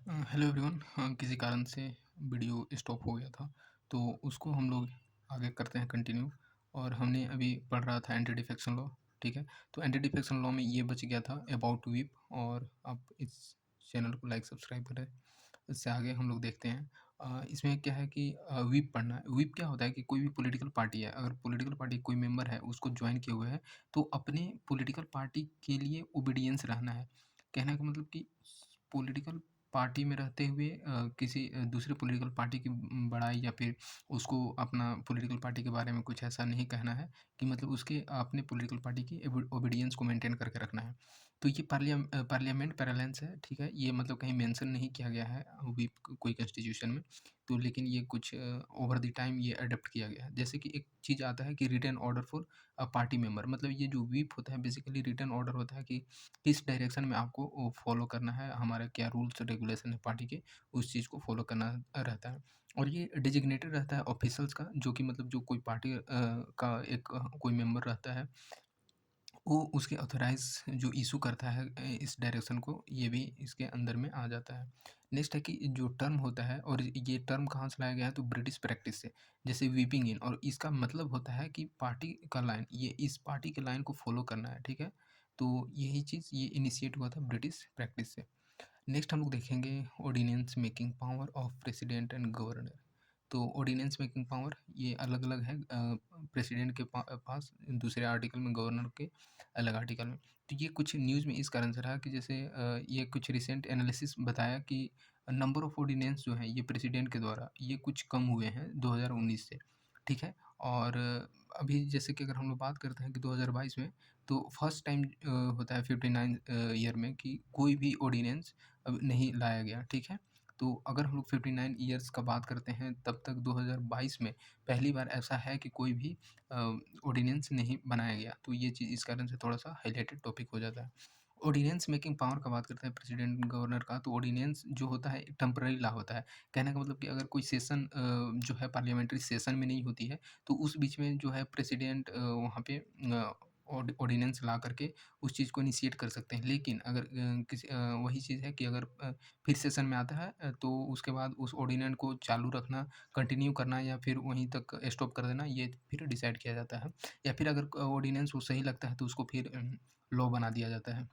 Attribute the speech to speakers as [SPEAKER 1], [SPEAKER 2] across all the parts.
[SPEAKER 1] Hello everyone. किसी कारण से वीडियो स्टॉप हो गया था, तो उसको हम लोग आगे करते हैं कंटिन्यू। और हमने अभी पढ़ रहा था एंटी डिफेक्शन लॉ। ठीक है, तो एंटी डिफेक्शन लॉ में ये बच गया था अबाउट वीप। और आप इस चैनल को लाइक सब्सक्राइब करें। इससे आगे हम लोग देखते हैं। इसमें क्या है कि व्हिप पढ़ना है। व्हिप क्या होता है कि कोई भी पॉलिटिकल पार्टी है, अगर पॉलिटिकल पार्टी कोई मेंबर है उसको ज्वाइन किए हुए है, तो अपने पॉलिटिकल पार्टी के लिए ओबीडियंस रहना है। कहने का मतलब कि पॉलिटिकल पार्टी में रहते हुए किसी दूसरे पॉलिटिकल पार्टी की बड़ाई या फिर उसको अपना पॉलिटिकल पार्टी के बारे में कुछ ऐसा नहीं कहना है कि मतलब उसके अपने पॉलिटिकल पार्टी की ओबीडियंस को मेंटेन करके रखना है। तो ये पार्लियामेंट पैरेलल्स है, ठीक है? ये मतलब कहीं मेंशन नहीं किया गया है व्हिप कोई कॉन्स्टिट्यूशन में। तो लेकिन ये कुछ ओवर द टाइम ये अडॉप्ट किया गया है। जैसे कि एक चीज़ आता है कि written order for party member, मतलब ये जो व्हिप होता है बेसिकली रिटन ऑर्डर होता है कि किस डायरेक्शन में आपको फॉलो करना है, हमारा क्या रूल्स रेगुलेशन है पार्टी के, उस चीज़ को फॉलो करना रहता है। और ये डेजिग्नेटेड रहता है ऑफिसल्स का, जो कि मतलब जो कोई पार्टी का एक कोई मेंबर रहता है, वो उसके ऑथराइज़ जो इश्यू करता है इस डायरेक्शन को, ये भी इसके अंदर में आ जाता है। नेक्स्ट है कि जो टर्म होता है, और ये टर्म कहाँ से लाया गया है, तो ब्रिटिश प्रैक्टिस से। जैसे व्हिपिंग इन, और इसका मतलब होता है कि पार्टी का लाइन, ये इस पार्टी के लाइन को फॉलो करना है, ठीक है? तो यही चीज़ ये इनिशिएट हुआ था ब्रिटिश प्रैक्टिस से। नेक्स्ट हम लोग देखेंगे ordinance making power of president and governor. तो ऑर्डिनेंस मेकिंग पावर ये अलग-अलग है प्रेसिडेंट के पास, दूसरे आर्टिकल में, गवर्नर के अलग आर्टिकल में। तो ये कुछ न्यूज़ में इस कारण से रहा कि जैसे ये कुछ रिसेंट एनालिसिस बताया कि नंबर ऑफ ऑर्डिनेंस जो हैं ये प्रेसिडेंट के द्वारा ये कुछ कम हुए हैं 2019 से, ठीक है? और अभी जैसे कि अगर हम लोग बात करते हैं कि 2022 में, तो फर्स्ट टाइम होता है 59 ईयर में कि कोई भी ऑर्डिनेंस अब नहीं लाया गया, ठीक है? तो अगर हम लोग 59 ईयर्स का बात करते हैं, तब तक 2022 में पहली बार ऐसा है कि कोई भी अ, ऑर्डिनेंस नहीं बनाया गया। तो ये चीज़ इस कारण से थोड़ा-सा हाइलाइटेड टॉपिक हो जाता है। ऑर्डिनेंस मेकिंग पावर का बात करते हैं प्रेसिडेंट गवर्नर का, तो ऑर्डिनेंस जो होता है टेम्परेरी लॉ होता है। कहने का मतलब कि अगर कोई सेशन जो है पार्लियामेंट्री सेशन में नहीं होती है, तो उस बीच में जो है प्रेसिडेंट वहाँ पे ऑर्डिनेंस ला करके उस चीज़ को इनिशिएट कर सकते हैं। लेकिन अगर वही चीज़ है कि अगर फिर सेशन में आता है तो उसके बाद उस ऑर्डिनेंस को चालू रखना, कंटिन्यू करना या फिर वहीं तक स्टॉप कर देना, ये फिर डिसाइड किया जाता है। या फिर अगर ऑर्डिनेंस वो सही लगता है तो उसको फिर लॉ बना दिया जाता है।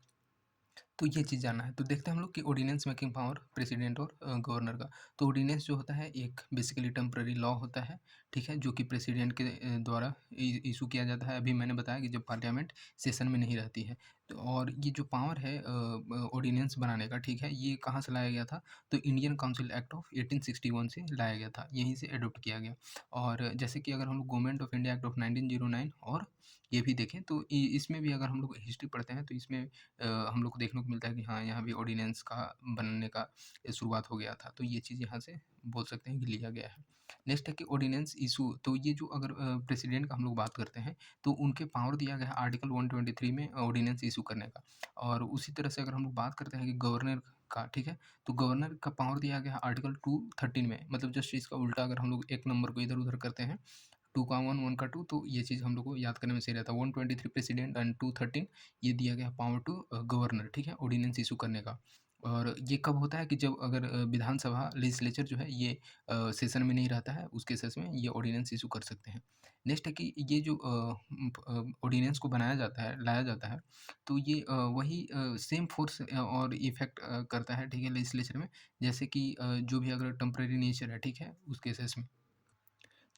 [SPEAKER 1] तो ये चीज़ जानना है। तो देखते हैं हम लोग कि ऑर्डिनेंस मेकिंग पावर प्रेसिडेंट और गवर्नर का। तो ऑर्डिनेंस जो होता है एक बेसिकली टेम्परेरी लॉ होता है, ठीक है? जो कि प्रेसिडेंट के द्वारा इश्यू किया जाता है। अभी मैंने बताया कि जब पार्लियामेंट सेशन में नहीं रहती है। तो और ये जो पावर है ऑर्डिनेंस बनाने का, ठीक है? ये कहाँ से लाया गया था? तो इंडियन काउंसिल एक्ट ऑफ 1861 से लाया गया था। यहीं से एडॉप्ट किया गया। और जैसे कि अगर हम लोग government of India act of 1909 और ये भी देखें, तो इसमें भी अगर हम लोग हिस्ट्री पढ़ते हैं तो इसमें हम लोग को देखने को मिलता है कि हाँ, यहाँ भी ऑर्डिनेंस का बनने का शुरुआत हो गया था। तो ये चीज़ यहाँ से बोल सकते हैं कि लिया गया है। नेक्स्ट है कि ऑर्डिनेंस इश्यू, तो ये जो अगर प्रेसिडेंट का हम लोग बात करते हैं, तो उनके पावर दिया गया है आर्टिकल 123 में ऑर्डिनेंस इश्यू करने का। और उसी तरह से अगर हम लोग बात करते हैं कि गवर्नर का, ठीक है? तो गवर्नर का पावर दिया गया है आर्टिकल 213 में, मतलब जस्ट इसका उल्टा अगर हम लोग एक नंबर को इधर-उधर करते हैं, 2 का 1, 1 का 2, तो ये चीज़ हम लोग को याद करने में सही रहता है। 123 प्रेसिडेंट एंड 213 ये दिया गया पावर टू गवर्नर, ठीक है? ऑर्डिनेंस इश्यू करने का। और ये कब होता है कि जब अगर विधानसभा लेजिस्लेचर जो है ये सेशन में नहीं रहता है, उस केसेस में ये ऑर्डिनेंस इश्यू कर सकते हैं। नेक्स्ट है कि ये जो ऑर्डिनेंस को बनाया जाता है, लाया जाता है, तो ये वही सेम फ़ोर्स और इफ़ेक्ट करता है, ठीक है? लेजिस्लेचर में, जैसे कि जो भी अगर टेम्परेरी नेचर है, ठीक है? उस केसेस में।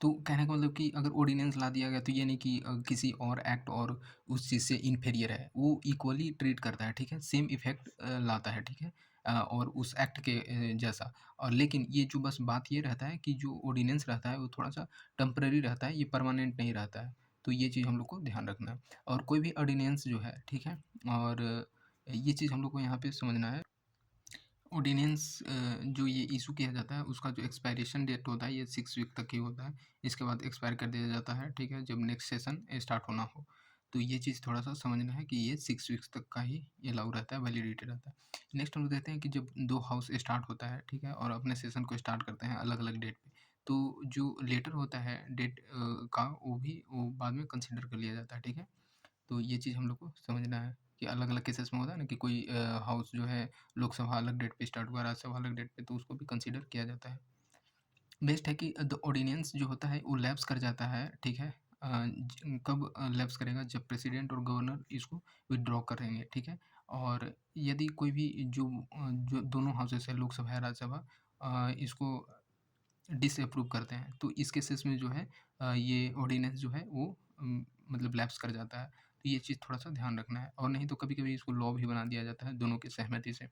[SPEAKER 1] तो कहने का मतलब कि अगर ऑर्डिनेंस ला दिया गया तो ये नहीं कि किसी और एक्ट और उस चीज़ से इन्फीरियर है, वो इक्वली ट्रीट करता है, ठीक है? सेम इफ़ेक्ट लाता है, ठीक है? और उस एक्ट के जैसा। और लेकिन ये जो बस बात ये रहता है कि जो ऑर्डिनेंस रहता है वो थोड़ा-सा टेम्परेरी रहता है, ये परमानेंट नहीं रहता है। तो ये चीज़ हम लोग को ध्यान रखना है। और कोई भी ऑर्डिनेंस जो है, ठीक है? और ये चीज़ हम लोग को यहाँ पे समझना है। ऑर्डिनेंस जो ये इश्यू किया जाता है उसका जो एक्सपायरेशन डेट होता है ये 6 वीक तक ही होता है। इसके बाद एक्सपायर कर दिया जाता है, ठीक है? जब नेक्स्ट सेशन स्टार्ट होना हो। तो ये चीज़ थोड़ा-सा समझना है कि ये 6 वीक्स तक का ही अलाउ रहता है, वैलिडिटी रहता है। नेक्स्ट हम लोग देखते हैं कि जब 2 हाउस स्टार्ट होता है, ठीक है? और अपने सेशन को स्टार्ट करते हैं अलग-अलग डेट पे। तो जो लेटर होता है डेट का वो भी वो बाद में कंसीडर कर लिया जाता है, ठीक है? तो ये चीज़ हम लोग को समझना है कि अलग-अलग केसेस में होता है ना कि कोई हाउस जो है लोकसभा अलग डेट पे स्टार्ट हुआ, राज्यसभा अलग डेट पे, तो उसको भी कंसीडर किया जाता है। नेक्स्ट है कि द ऑर्डिनेंस जो होता है वो लैप्स कर जाता है, ठीक है? कब लैप्स करेगा? जब प्रेसिडेंट और गवर्नर इसको विथड्रॉ करेंगे, ठीक है? और यदि कोई भी जो दोनों हाउसेस है लोकसभा या राज्यसभा इसको डिसअप्रूव करते हैं, तो इस केसेस में जो है ये ऑर्डिनेंस जो है वो मतलब लैप्स कर जाता है। तो ये चीज़ थोड़ा-सा ध्यान रखना है, और नहीं तो कभी-कभी इसको लॉ भी बना दिया जाता है दोनों की सहमति से।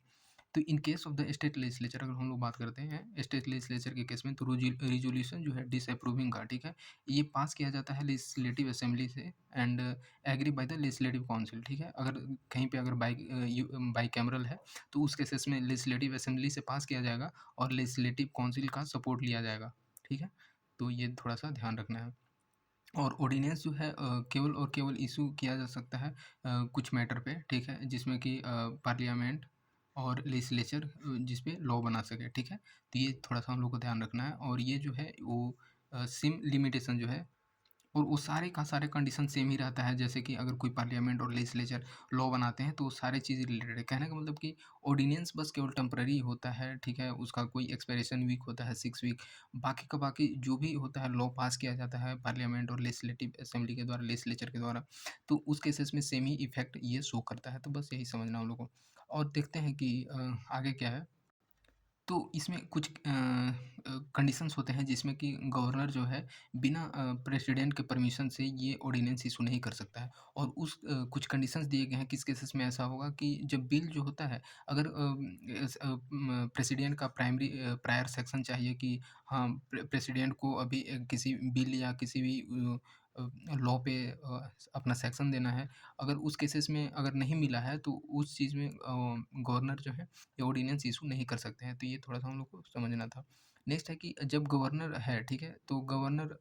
[SPEAKER 1] तो in case of the state legislature अगर हम लोग बात करते हैं स्टेट लेजिस्लेचर के केस में, तो रिजोल्यूशन जो है डिसअप्रूविंग का, ठीक है? ये पास किया जाता है लेजिस्लेटिव असेंबली से and agree by the legislative council, ठीक है? अगर कहीं पे अगर बाइकैमरल है, तो उस केसेस में लेजिस्लेटिव असेंबली से पास किया जाएगा और लेजिस्लेटिव काउंसिल का सपोर्ट लिया जाएगा, ठीक है? तो ये थोड़ा-सा ध्यान रखना है। और ऑर्डिनेंस जो है केवल और केवल इश्यू किया जा सकता है कुछ मैटर पे, ठीक है? जिसमें कि पार्लियामेंट और लेजिस्लेचर जिस पे लॉ बना सके, ठीक है? तो ये थोड़ा-सा हम लोग को ध्यान रखना है, और ये जो है वो सेम लिमिटेशन जो है, और वो सारे का सारे कंडीशन सेम ही रहता है, जैसे कि अगर कोई पार्लियामेंट और लेजिस्लेचर लॉ बनाते हैं तो वो सारी चीज़ रिलेटेड है। कहने का मतलब कि ऑर्डिनेंस बस केवल टेम्परेरी होता है, ठीक है? उसका कोई एक्सपायरेशन वीक होता है 6 वीक। बाकी का बाकी जो भी होता है लॉ पास किया जाता है पार्लियामेंट और लेजिस्लेटिव असेंबली के द्वारा, लेजिस्लेचर के द्वारा, तो उस केसेस में सेम ही इफ़ेक्ट ये शो करता है। तो बस यही समझना हम लोग को। और देखते हैं कि आगे क्या है। तो इसमें कुछ कंडीशंस होते हैं जिसमें कि गवर्नर जो है बिना प्रेसिडेंट के परमिशन से ये ऑर्डिनेंस इशू नहीं कर सकता है, और उस कुछ कंडीशंस दिए गए हैं किस केसेस में ऐसा होगा कि जब बिल जो होता है, अगर प्रेसिडेंट का प्रायर सेक्शन चाहिए कि हाँ प्रेसिडेंट को अभी किसी बिल या किसी भी लॉ पे अपना सेक्शन देना है, अगर उस केसेस में अगर नहीं मिला है तो उस चीज़ में गवर्नर जो है ये ऑर्डिनेंस इशू नहीं कर सकते हैं, तो ये थोड़ा-सा हम लोग को समझना था। नेक्स्ट है कि जब गवर्नर है, ठीक है? तो गवर्नर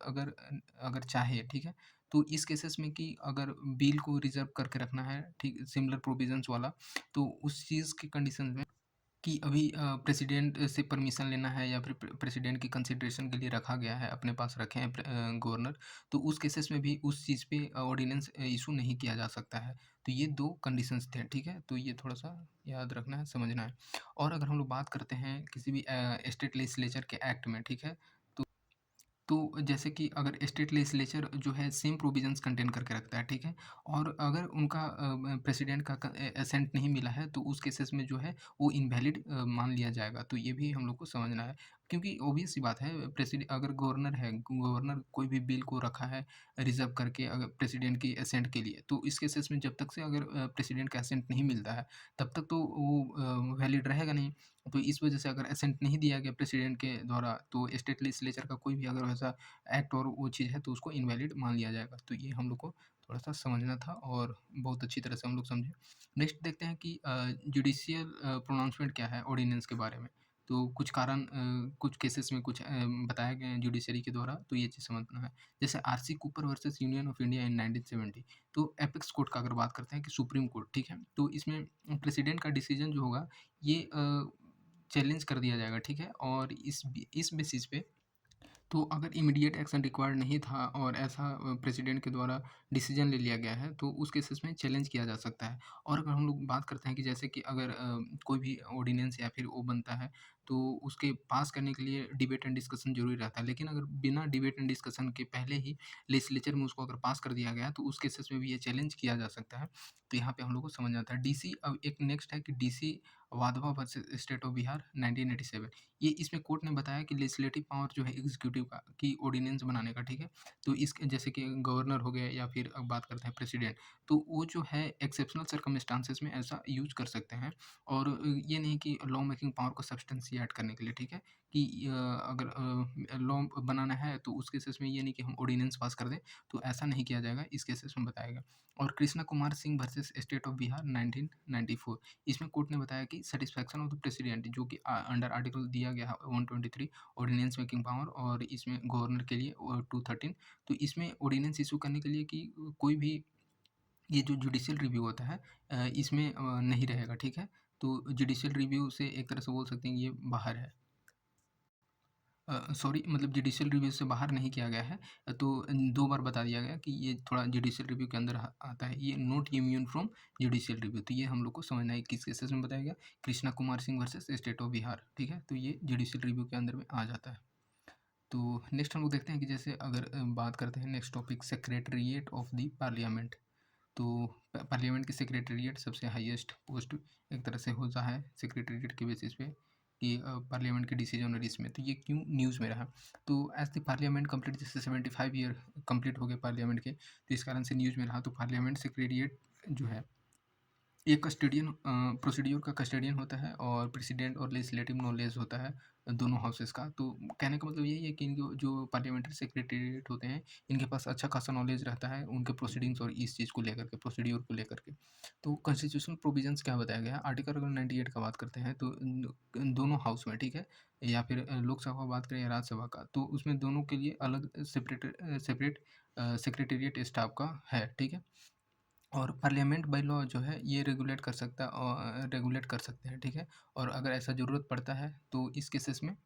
[SPEAKER 1] अगर चाहे, ठीक है? तो इस केसेस में कि अगर बिल को रिज़र्व करके रखना है, ठीक सिमिलर प्रोविज़न्स वाला, तो उस चीज़ की कंडीशन में कि अभी प्रेसिडेंट से परमिशन लेना है या फिर प्रेसिडेंट की कंसिडरेशन के लिए रखा गया है, अपने पास रखे हैं गवर्नर, तो उस केसेस में भी उस चीज़ पे ऑर्डिनेंस इशू नहीं किया जा सकता है। तो ये 2 कंडीशंस थे, ठीक है? तो ये थोड़ा-सा याद रखना है, समझना है। और अगर हम लोग बात करते हैं किसी भी स्टेट लेजिस्लेचर के एक्ट में, ठीक है? तो जैसे कि अगर स्टेट लेजिस्लेचर जो है सेम प्रोविजंस कंटेन करके रखता है, ठीक है? और अगर उनका प्रेसिडेंट का असेंट नहीं मिला है, तो उस केसेस में जो है वो इनवैलिड मान लिया जाएगा। तो ये भी हम लोग को समझना है, क्योंकि ऑब्वियस सी बात है, अगर गवर्नर है, गवर्नर कोई भी बिल को रखा है रिज़र्व करके अगर प्रेसिडेंट की असेंट के लिए, तो इस केसेस में जब तक से अगर प्रेसिडेंट का असेंट नहीं मिलता है, तब तक तो वो वैलिड रहेगा नहीं। तो इस वजह से अगर असेंट नहीं दिया गया प्रेसिडेंट के द्वारा, तो स्टेट लेजिस्लेचर का कोई भी अगर वैसा एक्ट और वो चीज़ है, तो उसको इनवैलिड मान लिया जाएगा। तो ये हम लोग को थोड़ा-सा समझना था, और बहुत अच्छी तरह से हम लोग समझे। नेक्स्ट देखते हैं कि जुडिशियल प्रोनाउंसमेंट क्या है ऑर्डिनेंस के बारे में। तो कुछ कारण कुछ केसेस में कुछ बताए गए हैं जुडिशरी के द्वारा, तो ये चीज़ समझना है। जैसे RC Cooper versus union of India in 1970, तो एपेक्स कोर्ट का अगर बात करते हैं कि सुप्रीम कोर्ट, ठीक है? तो इसमें प्रेसिडेंट का डिसीजन जो होगा ये चैलेंज कर दिया जाएगा, ठीक है? और इस बेसिस पे, तो अगर इमीडिएट एक्शन रिक्वायर्ड नहीं था और ऐसा प्रेसिडेंट के द्वारा डिसीजन ले लिया गया है, तो उस केसेस में चैलेंज किया जा सकता है। और अगर हम लोग बात करते हैं कि जैसे कि अगर कोई भी ऑर्डिनेंस या फिर वो बनता है, तो उसके पास करने के लिए डिबेट एंड डिस्कशन ज़रूरी रहता है। लेकिन अगर बिना डिबेट एंड डिस्कशन के पहले ही लेजिस्लेचर में उसको अगर पास कर दिया गया, तो उस केसेस में भी ये चैलेंज किया जा सकता है। तो यहाँ पे हम लोग को समझ आता है। डीसी, अब एक नेक्स्ट है कि DC Wadhwa versus state of Bihar 1987, ये इसमें कोर्ट ने बताया कि लेजिस्लेटिव पावर जो है एग्जीक्यूटिव का कि ऑर्डिनेंस बनाने का, ठीक है? तो इस जैसे कि गवर्नर हो गया या फिर अब बात करते हैं प्रेसिडेंट, तो वो जो है एक्सेप्शनल सर्कमस्टांसेस में ऐसा यूज़ कर सकते हैं, और ये नहीं कि लॉ मेकिंग पावर को सब्सटेंशिएट करने के लिए, ठीक है? कि अगर लॉ बनाना है तो उस केसेस में ये नहीं कि हम ऑर्डिनेंस पास कर दें, तो ऐसा नहीं किया जाएगा, इस केसेस में बताया गया। और Krishna Kumar Singh versus state of Bihar 1994, इसमें कोर्ट ने बताया कि सैटिस्फैक्शन ऑफ द प्रेसिडेंट जो कि अंडर आर्टिकल दिया गया है 123 ऑर्डिनेंस मेकिंग पावर, और इसमें गवर्नर के लिए 213, तो इसमें ऑर्डिनेंस इशू करने के लिए कि कोई भी ये जो जुडिशियल रिव्यू होता है इसमें नहीं रहेगा, ठीक है? तो जुडिशियल रिव्यू से एक तरह से बोल सकते हैं ये बाहर है। सॉरी, मतलब जुडिशियल रिव्यू से बाहर नहीं किया गया है। तो 2 बार बता दिया गया कि ये थोड़ा जुडिशियल रिव्यू के अंदर आता है। ये not immune from judicial review, तो ये हम लोग को समझना है किस केसेस में बताया गया। Krishna Kumar Singh versus state of Bihar, ठीक है? तो ये जुडिशियल रिव्यू के अंदर में आ जाता है। तो नेक्स्ट हम लोग देखते हैं कि जैसे अगर बात करते हैं next topic, secretariat of the parliament. तो पार्लियामेंट की सेक्रेटेरिएट सबसे हाईएस्ट पोस्ट एक तरह से होता है सेक्रेटेरिएट के बेसिस पे कि पार्लियामेंट के डिसीजन और इसमें, तो ये क्यों न्यूज़ में रहा? तो एज द पार्लियामेंट कंप्लीट, जैसे 75 ईयर कंप्लीट हो गए पार्लियामेंट के, तो इस कारण से न्यूज़ में रहा। तो पार्लियामेंट सेक्रेटेरिएट जो है ये कस्टोडियन प्रोसीड्यूर का कस्टोडियन होता है, और प्रेसिडेंट और लेजिस्लेटिव नॉलेज होता है दोनों हाउसेस का। तो कहने का मतलब यही है कि इनके जो पार्लियामेंट्री सेक्रेटेरिएट होते हैं, इनके पास अच्छा खासा नॉलेज रहता है उनके प्रोसीडिंग्स और इस चीज़ को लेकर के, प्रोसीड्यूर को लेकर के। तो कॉन्स्टिट्यूशनल प्रोविजंस क्या बताया गया है, आर्टिकल अगर 98 का बात करते हैं तो दोनों हाउस में, ठीक है, या फिर लोकसभा बात करें या राज्यसभा का, तो उसमें दोनों के लिए अलग सेपरेट सेपरेट सेक्रेटेरिएट स्टाफ का है, ठीक है? और पार्लियामेंट बाय लॉ जो है ये रेगुलेट कर सकता है, और रेगुलेट कर सकते हैं, ठीक है? और अगर ऐसा ज़रूरत पड़ता है तो इस केसेस में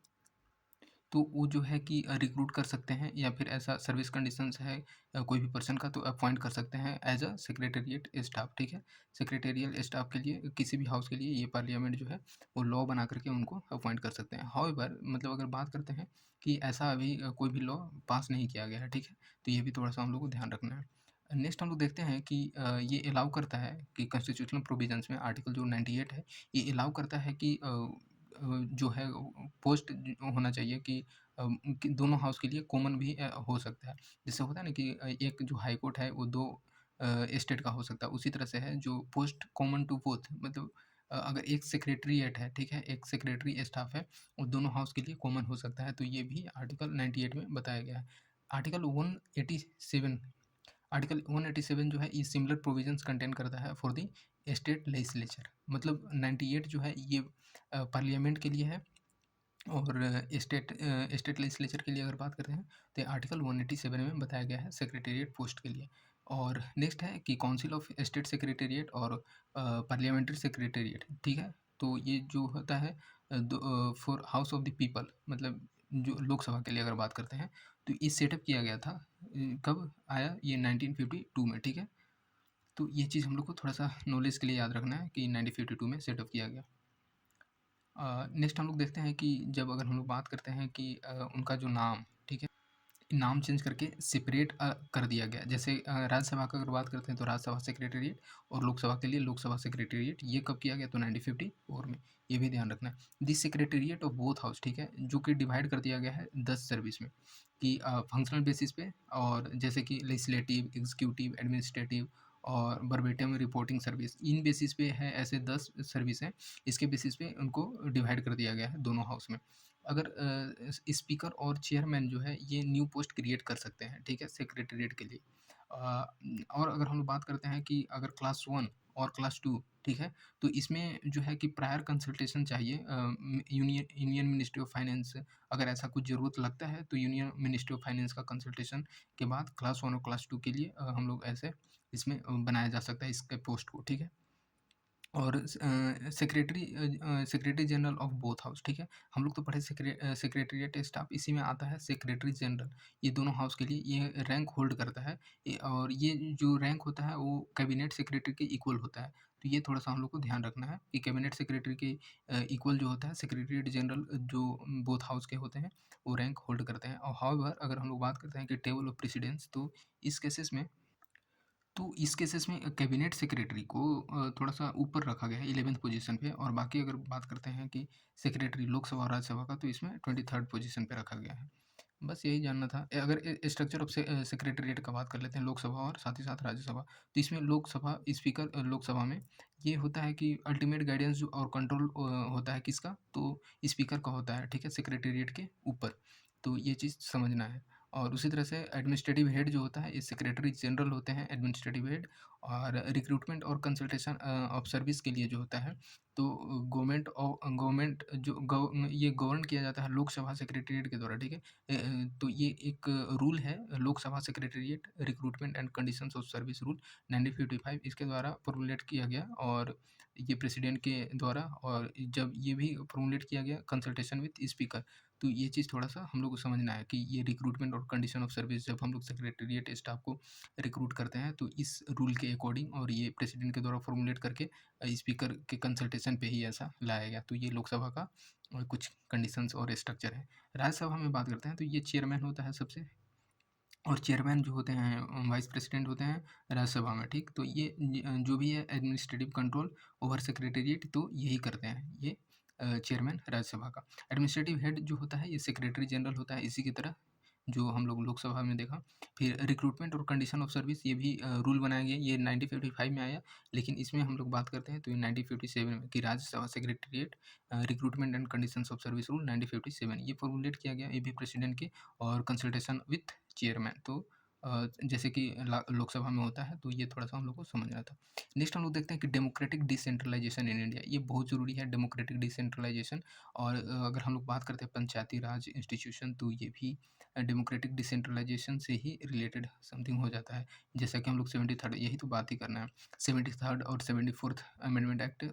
[SPEAKER 1] तो वो जो है कि रिक्रूट कर सकते हैं, या फिर ऐसा सर्विस कंडीशंस है कोई भी पर्सन का, तो अपॉइंट कर सकते हैं एज अ सेक्रेटेरिएट स्टाफ, ठीक है? सेक्रेटेरियल स्टाफ के लिए किसी भी हाउस के लिए ये पार्लियामेंट जो है वो लॉ बना करके उनको अपॉइंट कर सकते हैं। हाउएवर, मतलब अगर बात करते हैं कि ऐसा अभी कोई भी लॉ पास नहीं किया गया है, ठीक है? तो ये भी थोड़ा-सा हम लोग को ध्यान रखना है। नेक्स्ट हम लोग देखते हैं कि ये अलाउ करता है कि कॉन्स्टिट्यूशनल प्रोविजंस में आर्टिकल जो 98 है, ये अलाउ करता है कि जो है पोस्ट होना चाहिए कि दोनों हाउस के लिए कॉमन भी हो सकता है। जैसे होता है ना कि एक जो हाई कोर्ट है वो 2 स्टेट का हो सकता है, उसी तरह से है जो पोस्ट कॉमन टू बोथ, मतलब अगर एक सेक्रेटेरिएट है, ठीक है? एक सेक्रेटरी स्टाफ है, वो दोनों हाउस के लिए कॉमन हो सकता है, तो ये भी आर्टिकल 98 में बताया गया है। आर्टिकल 187 आर्टिकल 187 जो है ये सिमिलर प्रोविजंस कंटेन करता है फॉर द स्टेट लेजिस्लेचर, मतलब 98 जो है ये पार्लियामेंट के लिए है, और स्टेट लेजिस्लेचर के लिए अगर बात करते हैं तो आर्टिकल 187 में बताया गया है सेक्रेटेरिएट पोस्ट के लिए। और नेक्स्ट है कि काउंसिल ऑफ स्टेट सेक्रेटेरिएट और पार्लियामेंट्री सेक्रेटेरिएट, ठीक है? तो ये जो होता है for house of the people, मतलब जो लोकसभा के लिए अगर बात करते हैं, तो ये सेटअप किया गया था कब आया ये 1952 में, ठीक है? तो ये चीज़ हम लोग को थोड़ा सा नॉलेज के लिए याद रखना है कि 1952 में सेटअप किया गया। नेक्स्ट हम लोग देखते हैं कि जब अगर हम लोग बात करते हैं कि उनका जो नाम, ठीक है? नाम चेंज करके सेपरेट कर दिया गया। जैसे राज्यसभा का अगर बात करते हैं तो राज्यसभा सेक्रेटेरिएट, और लोकसभा के लिए लोकसभा सेक्रेटेरिएट, ये कब किया गया? तो 1954 में। ये भी ध्यान रखना है। This secretariat of both house, ठीक है? जो कि डिवाइड कर दिया गया है 10 सर्विस में, कि फंक्शनल बेसिस पे, और जैसे कि लेजिस्लेटिव, एग्जीक्यूटिव, एडमिनिस्ट्रेटिव और वर्बेटिम रिपोर्टिंग सर्विस, इन बेसिस पे है, ऐसे 10 सर्विस हैं। इसके बेसिस पे उनको डिवाइड कर दिया गया है दोनों हाउस में। अगर स्पीकर और चेयरमैन जो है ये न्यू पोस्ट क्रिएट कर सकते हैं, ठीक है? सेक्रेटेरिएट के लिए। और अगर हम लोग बात करते हैं कि अगर क्लास 1 और क्लास 2, ठीक है? तो इसमें जो है कि प्रायर कंसल्टेशन चाहिए यूनियन मिनिस्ट्री ऑफ फाइनेंस। अगर ऐसा कुछ ज़रूरत लगता है तो यूनियन मिनिस्ट्री ऑफ फाइनेंस का कंसल्टेशन के बाद क्लास 1 और क्लास 2 के लिए हम लोग ऐसे इसमें बनाया जा सकता है इसके पोस्ट को, ठीक है? और secretary general of both house, ठीक है? हम लोग तो पढ़े सेक्रेटेरिएट स्टाफ, इसी में आता है सेक्रेटरी जनरल। ये दोनों हाउस के लिए ये रैंक होल्ड करता है। और ये जो रैंक होता है वो कैबिनेट सेक्रेटरी के इक्वल होता है। तो ये थोड़ा सा हम लोग को ध्यान रखना है कि कैबिनेट सेक्रेटरी के इक्वल जो होता है सेक्रेटेरिएट जनरल, जो बोथ हाउस के होते हैं, वो रैंक होल्ड करते हैं। और हाउएवर अगर हम लोग बात करते हैं कि टेबल ऑफ प्रेसिडेंस, तो इस केसेस में तो इस केसेस में कैबिनेट सेक्रेटरी को थोड़ा-सा ऊपर रखा गया है 11th पोज़ीशन पे, और बाकी अगर बात करते हैं कि सेक्रेटरी लोकसभा और राज्यसभा का, तो इसमें 23rd पोज़ीशन पे रखा गया है। बस यही जानना था। अगर स्ट्रक्चर ऑफ सेक्रेटेरिएट का बात कर लेते हैं, लोकसभा और साथ ही साथ राज्यसभा। तो इसमें लोकसभा स्पीकर, लोकसभा में ये होता है कि अल्टीमेट गाइडेंस जो और कंट्रोल होता है किसका? तो स्पीकर का होता है, ठीक है? सेक्रेटेरिएट के ऊपर। तो ये चीज़ समझना है। और उसी तरह से एडमिनिस्ट्रेटिव हेड जो होता है, ये सेक्रेटरी जनरल होते हैं एडमिनिस्ट्रेटिव हेड। और रिक्रूटमेंट और कंसल्टेशन ऑफ सर्विस के लिए जो होता है, तो गवर्नमेंट जो ये गवर्न किया जाता है लोकसभा सेक्रेटेरिएट के द्वारा, ठीक है? तो ये एक रूल है, Lok Sabha secretariat recruitment and conditions of service rule 1955, इसके द्वारा फॉर्मूलेट किया गया, और ये प्रेसिडेंट के द्वारा, और जब ये भी फॉर्मूलेट किया गया कंसल्टेशन विद स्पीकर। तो ये चीज़ थोड़ा-सा हम लोग को समझना है कि ये रिक्रूटमेंट और कंडीशन ऑफ सर्विस जब हम लोग सेक्रेटेरिएट स्टाफ को रिक्रूट करते हैं, तो इस रूल के अकॉर्डिंग, और ये प्रेसिडेंट के द्वारा फॉर्मूलेट करके स्पीकर के कंसल्टेशन पे ही ऐसा लाया गया। तो ये लोकसभा का कुछ कंडीशंस और स्ट्रक्चर है। राज्यसभा में बात करते हैं तो ये चेयरमैन होता है सबसे, और चेयरमैन जो होते हैं वाइस प्रेसिडेंट होते हैं राज्यसभा में, ठीक? तो ये जो भी है एडमिनिस्ट्रेटिव कंट्रोल ओवर सेक्रेटेरिएट, तो यही करते हैं ये चेयरमैन राज्यसभा का। एडमिनिस्ट्रेटिव हेड जो होता है ये सेक्रेटरी जनरल होता है, इसी की तरह जो हम लोग लोकसभा में देखा। फिर रिक्रूटमेंट और कंडीशन ऑफ सर्विस, ये भी रूल बनाया गया, ये 1955 में आया, लेकिन इसमें हम लोग बात करते हैं तो ये 1957 में, कि Rajya Sabha secretariat recruitment and conditions of service rule 1957 ये फॉर्मूलेट किया गया, ये भी प्रेसिडेंट के, और कंसल्टेशन विथ चेयरमैन। तो जैसे कि लोकसभा में होता है, तो ये थोड़ा-सा हम लोग को समझना था। नेक्स्ट हम लोग देखते हैं कि डेमोक्रेटिक डिसेंट्रलाइजेशन इन इंडिया, ये बहुत ज़रूरी है डेमोक्रेटिक डिसेंट्रलाइजेशन। और अगर हम लोग बात करते हैं पंचायती राज इंस्टीट्यूशन, तो ये भी डेमोक्रेटिक डिसेंट्रलाइजेशन से ही रिलेटेड समथिंग हो जाता है। जैसा कि हम लोग 73rd, यही तो बात ही करना है, 73rd और 74th अमेंडमेंट एक्ट,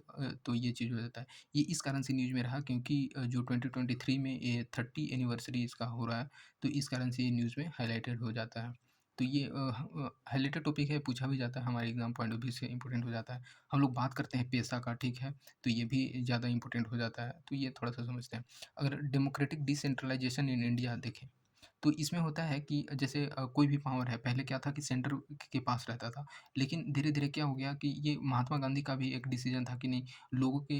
[SPEAKER 1] तो ये चीज़ हो जाता है। ये इस कारण से न्यूज़ में रहा, क्योंकि जो 2023 में ये 30 एनिवर्सरी इसका हो रहा है, तो इस कारण से ये न्यूज़ में हाइलाइटेड हो जाता है। तो ये हाइलाइटेड टॉपिक है, पूछा भी जाता है, हमारे एग्जाम पॉइंट ऑफ व्यू से इंपॉर्टेंट हो जाता है। हम लोग बात करते हैं पेशा का, ठीक है? तो ये भी ज़्यादा इंपॉर्टेंट हो जाता है, तो ये थोड़ा-सा समझते हैं। अगर डेमोक्रेटिक डिसेंट्रलाइजेशन इन इंडिया देखें, तो इसमें होता है कि जैसे कोई भी पावर है, पहले क्या था कि सेंटर के पास रहता था, लेकिन धीरे-धीरे क्या हो गया कि ये महात्मा गांधी का भी एक डिसीजन था कि नहीं, लोगों के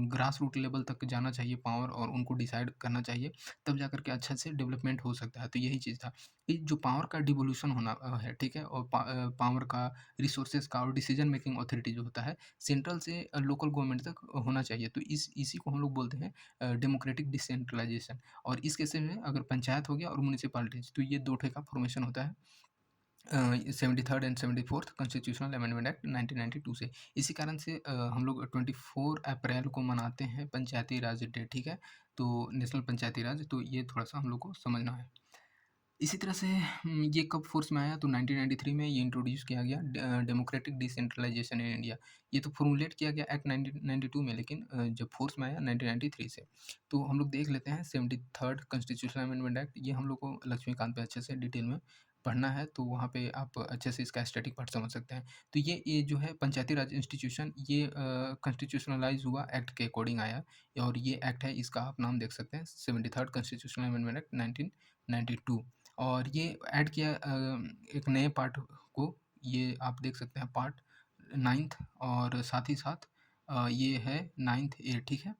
[SPEAKER 1] ग्रास रूट लेवल तक जाना चाहिए पावर, और उनको डिसाइड करना चाहिए, तब जाकर के अच्छा से डेवलपमेंट हो सकता है। तो यही चीज़ था कि जो पावर का डिवोल्यूशन होना है, ठीक है? और पावर का, रिसोर्सेज का, और डिसीजन मेकिंग अथॉरिटी जो होता है, सेंट्रल से लोकल गवर्नमेंट तक होना चाहिए। तो इसी को हम लोग बोलते हैं डेमोक्रेटिक डिसेंट्रलाइजेशन। और इस केस में अगर पंचायत हो गया और म्युनिसिपैलिटीज़, तो ये 2 ठे का फॉर्मेशन होता है 73rd and 74th constitutional amendment act 1992 से। इसी कारण से हम लोग 24 अप्रैल को मनाते हैं पंचायती राज डे, ठीक है? तो नेशनल पंचायती राज, तो ये थोड़ा-सा हम लोग को समझना है। इसी तरह से ये कब फ़ोर्स में आया, तो 1993 में ये इंट्रोड्यूस किया गया, डेमोक्रेटिक डिसेंट्रलाइजेशन इन इंडिया। ये तो फ़ॉर्मूलेट किया गया एक्ट 1992 में, लेकिन जब फ़ोर्स में आया 1993 से। तो हम लोग देख लेते हैं 73rd कॉन्स्टिट्यूशनल अमेंडमेंट एक्ट, ये हम लोग को लक्ष्मीकांत पे अच्छे से डिटेल में पढ़ना है, तो वहाँ पे आप अच्छे से इसका स्टैटिक पार्ट समझ सकते हैं। तो ये जो है पंचायती राज इंस्टीट्यूशन, ये कॉन्स्टिट्यूशनलाइज़ हुआ एक्ट के अकॉर्डिंग आया, और ये एक्ट है, इसका आप नाम देख सकते हैं 73rd कॉन्स्टिट्यूशनल अमेंडमेंट एक्ट 1992। और ये ऐड किया एक नए पार्ट को, ये आप देख सकते हैं पार्ट 9th, और साथ ही साथ ये है 9th ए, ठीक है?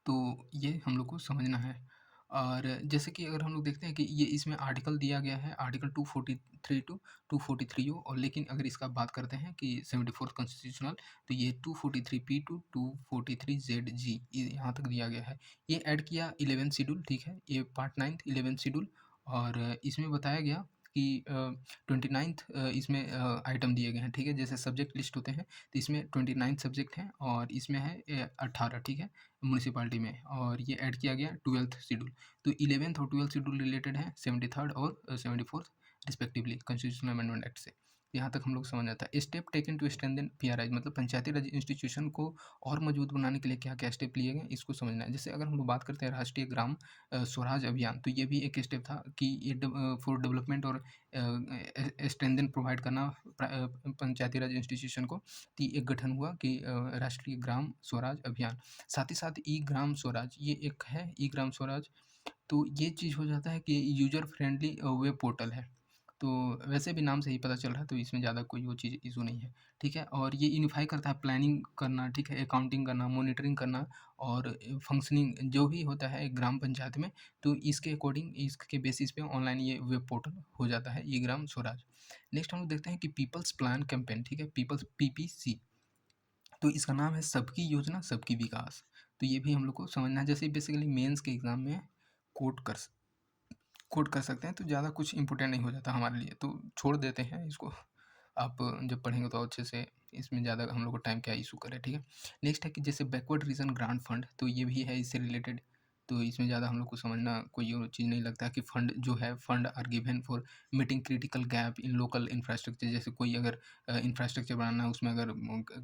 [SPEAKER 1] तो ये हम लोग को समझना है। और जैसे कि अगर हम लोग देखते हैं कि ये इसमें आर्टिकल दिया गया है, आर्टिकल 243 टू 243 ओ, और लेकिन अगर इसका बात करते हैं कि 74th कॉन्स्टिट्यूशनल, तो ये 243 पी टू 243 जेड जी, ये यहाँ तक दिया गया है। ये ऐड किया 11th शेड्यूल, ठीक है? ये पार्ट 9th 11th शेड्यूल, और इसमें बताया गया कि 29th इसमें आइटम दिए गए हैं, ठीक है? जैसे सब्जेक्ट लिस्ट होते हैं, तो इसमें 29th सब्जेक्ट हैं, और इसमें है 18, ठीक है? म्युनिसिपैलिटी में, और ये ऐड किया गया 12th शेड्यूल। तो 11th और 12th शेड्यूल रिलेटेड है 73rd और 74th respectively constitutional amendment act से। यहाँ तक हम लोग समझ आता है। Step taken to strengthen PRI, मतलब पंचायती राज इंस्टीट्यूशन को और मजबूत बनाने के लिए क्या-क्या स्टेप लिए गए, इसको समझना है। जैसे अगर हम लोग बात करते हैं राष्ट्रीय ग्राम स्वराज अभियान, तो ये भी एक स्टेप था कि ये फॉर डेवलपमेंट और स्ट्रेंथन प्रोवाइड करना पंचायती राज इंस्टीट्यूशन को। तो एक गठन हुआ कि राष्ट्रीय ग्राम स्वराज अभियान। साथ ही साथ ई ग्राम स्वराज, ये एक है ई ग्राम स्वराज, तो ये चीज़ हो जाता है कि यूज़र फ्रेंडली वेब पोर्टल है। तो वैसे भी नाम से ही पता चल रहा है, तो इसमें ज़्यादा कोई वो चीज़ इश्यू नहीं है, ठीक है? और ये यूनिफ़ाई करता है प्लानिंग करना, ठीक है? अकाउंटिंग करना, मॉनिटरिंग करना, और फंक्शनिंग जो भी होता है एक ग्राम पंचायत में, तो इसके अकॉर्डिंग, इसके बेसिस पे ऑनलाइन ये वेब पोर्टल हो जाता है, ई ग्राम स्वराज। नेक्स्ट हम लोग देखते हैं कि पीपल्स प्लान कैंपेन, ठीक है? पीपल्स पीपीसी, तो इसका नाम है सबकी योजना सबकी विकास। तो ये भी हम लोग को समझना है, जैसे बेसिकली मेंस के एग्ज़ाम में कोट कर कोट कर सकते हैं, तो ज़्यादा कुछ इम्पोर्टेंट नहीं हो जाता हमारे लिए, तो छोड़ देते हैं इसको। आप जब पढ़ेंगे तो अच्छे से इसमें ज़्यादा हम लोग को टाइम क्या इशू करे, ठीक है। नेक्स्ट है कि जैसे बैकवर्ड रीजन ग्रांट फंड, तो ये भी है इससे रिलेटेड। तो इसमें ज़्यादा हम लोग को समझना कोई और चीज़ नहीं लगता कि फंड जो है, fund are given for meeting critical gap in local infrastructure. जैसे कोई अगर इंफ्रास्ट्रक्चर बनाना है, उसमें अगर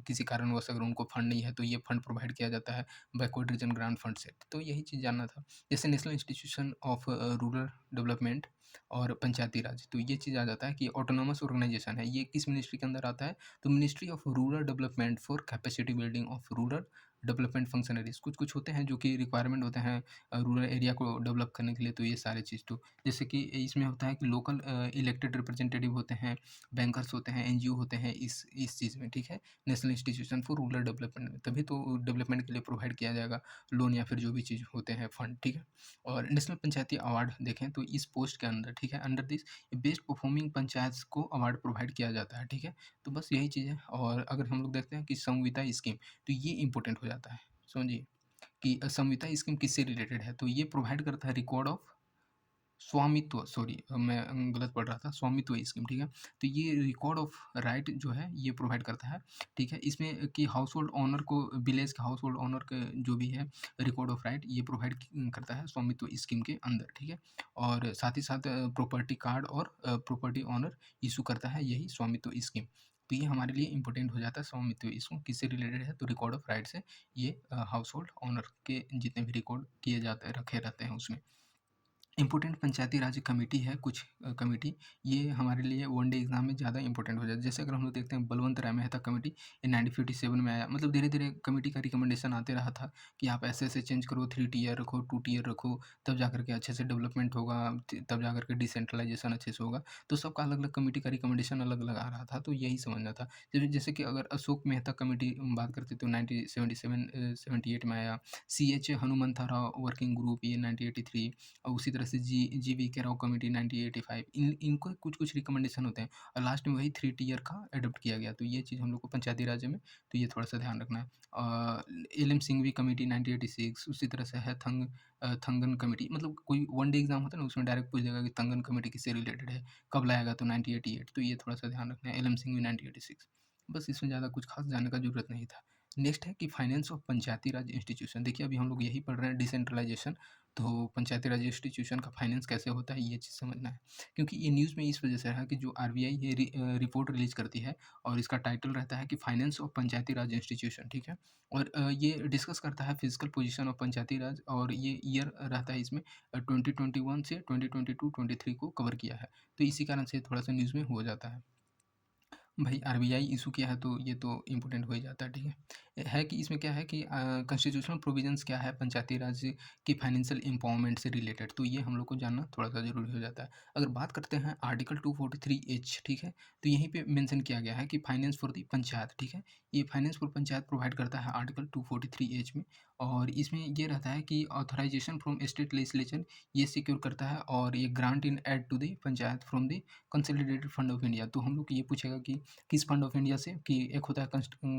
[SPEAKER 1] किसी कारणवश अगर उनको फंड नहीं है, तो ये फंड प्रोवाइड किया जाता है बैकवर्ड रीजन ग्रांट फंड से। तो यही चीज़ जानना था। जैसे national institution of rural development और पंचायती राज, तो ये चीज़ आ जाता है कि ऑटोनोमस ऑर्गेनाइजेशन है, ये किस मिनिस्ट्री के अंदर आता है, तो ministry of rural development for capacity building of rural development functionaries. कुछ कुछ होते हैं जो कि रिक्वायरमेंट होते हैं रूरल एरिया को डेवलप करने के लिए, तो ये सारे चीज़। तो जैसे कि इसमें होता है कि लोकल इलेक्टेड रिप्रेजेंटेटिव होते हैं, बैंकर्स होते हैं, एनजीओ होते हैं इस चीज़ में, ठीक है। National institution for rural development में तभी तो डेवलपमेंट के लिए प्रोवाइड किया जाएगा लोन या फिर जो भी चीज़ होते हैं फंड, ठीक है। और नेशनल पंचायती अवार्ड देखें तो इस पोस्ट के अंदर, ठीक है, under this best performing panchayat को अवार्ड प्रोवाइड किया जाता है, ठीक है। तो बस यही चीज़ है। और अगर हम लोग देखते हैं कि संविदा स्कीम, तो ये इंपॉर्टेंट हो जाता है, समझिए कि संविदा स्कीम किससे रिलेटेड है, तो ये प्रोवाइड करता है रिकॉर्ड ऑफ स्वामित्व, सॉरी मैं गलत पढ़ रहा था, स्वामित्व स्कीम, ठीक है। तो ये रिकॉर्ड ऑफ राइट जो है ये प्रोवाइड करता है, ठीक है। इसमें कि हाउस होल्ड ओनर को, विलेज के हाउस होल्ड ओनर के जो भी है रिकॉर्ड ऑफ राइट ये प्रोवाइड करता है स्वामित्व स्कीम के अंदर, ठीक है। और साथ ही साथ प्रॉपर्टी कार्ड और प्रॉपर्टी ओनर इशू करता है यही स्वामित्व स्कीम। तो ये हमारे लिए इंपॉर्टेंट हो जाता है स्वामित्व स्कीम किससे रिलेटेड है, तो रिकॉर्ड ऑफ राइट से ये हाउस होल्ड ओनर के जितने भी रिकॉर्ड किए जाते हैं, रखे रहते हैं उसमें। इम्पोर्टेंट पंचायती राज कमेटी है कुछ कमेटी, ये हमारे लिए वन डे एग्जाम में ज़्यादा इंपॉर्टेंट हो जाता है। जैसे अगर हम लोग देखते हैं बलवंत राय मेहता कमेटी, ये 1957 में आया। मतलब धीरे धीरे कमेटी का रिकमेंडेशन आते रहा था कि आप ऐसे ऐसे चेंज करो, 3 टीयर रखो, 2 टीयर रखो, तब जा करके अच्छे से डेवलपमेंट होगा, तब जा करके डिसेंट्रलाइजेशन अच्छे से होगा। तो सबका अलग अलग कमेटी का रिकमेंडेशन अलग अलग आ रहा था, तो यही समझना था। जैसे कि अगर अशोक मेहता कमेटी बात करते तो 1977 में आया। CH Hanumantha Rao working group, ये 1983। और उसी तरह से जी वी के राव कमेटी 1985। इनको कुछ कुछ रिकमेंडेशन होते हैं और लास्ट में वही 3 टीयर का एडॉप्ट किया गया। तो ये चीज़ हम लोग को पंचायती राज में, तो ये थोड़ा सा ध्यान रखना है। LM Singhvi committee 1986। उसी तरह से है थंगन कमेटी। मतलब कोई वन डे एग्जाम होता है ना, उसमें डायरेक्ट पूछ देगा कि थंगन कमेटी किससे रिलेटेड है, कब लाया गया, तो 1988। तो ये थोड़ा सा ध्यान रखना है, LM सिंघवी 1986। बस इसमें ज़्यादा कुछ खास जानने का जरूरत नहीं था। नेक्स्ट है कि finance of Panchayati Raj institution. देखिए अभी हम लोग यही पढ़ रहे हैं डिसेंट्रलाइजेशन, तो पंचायती राज इंस्टीट्यूशन का फाइनेंस कैसे होता है ये चीज़ समझना है। क्योंकि ये न्यूज़ में इस वजह से रहा कि जो आरबीआई ये रिपोर्ट रिलीज करती है और इसका टाइटल रहता है कि finance of Panchayati Raj institution, ठीक है। और ये डिस्कस करता है फिजिकल पोजीशन ऑफ पंचायती राज, और ये ईयर रहता है इसमें 2021 से 2022-23 को कवर किया है। तो इसी कारण से थोड़ा सा न्यूज़ में हो जाता है। भाई आरबीआई इशू किया है तो ये तो इम्पोर्टेंट हो ही जाता है, ठीक है कि इसमें क्या है कि कॉन्स्टिट्यूशनल प्रोविजंस क्या है पंचायती राज की फाइनेंशियल एम्पावरमेंट से रिलेटेड, तो ये हम लोग को जानना थोड़ा सा जरूरी हो जाता है। अगर बात करते हैं आर्टिकल 243H, ठीक है, तो यहीं पे मेंशन किया गया है कि फाइनेंस फॉर द पंचायत, ठीक है। ये फाइनेंस फॉर पंचायत प्रोवाइड करता है आर्टिकल 243H में। और इसमें ये रहता है कि ऑथराइजेशन फ्रॉम स्टेट लेजिस्लेचर ये सिक्योर करता है, और ये grant in aid to the panchayat from the consolidated fund of India. तो हम लोग ये पूछेगा कि किस फंड ऑफ इंडिया से, कि एक होता है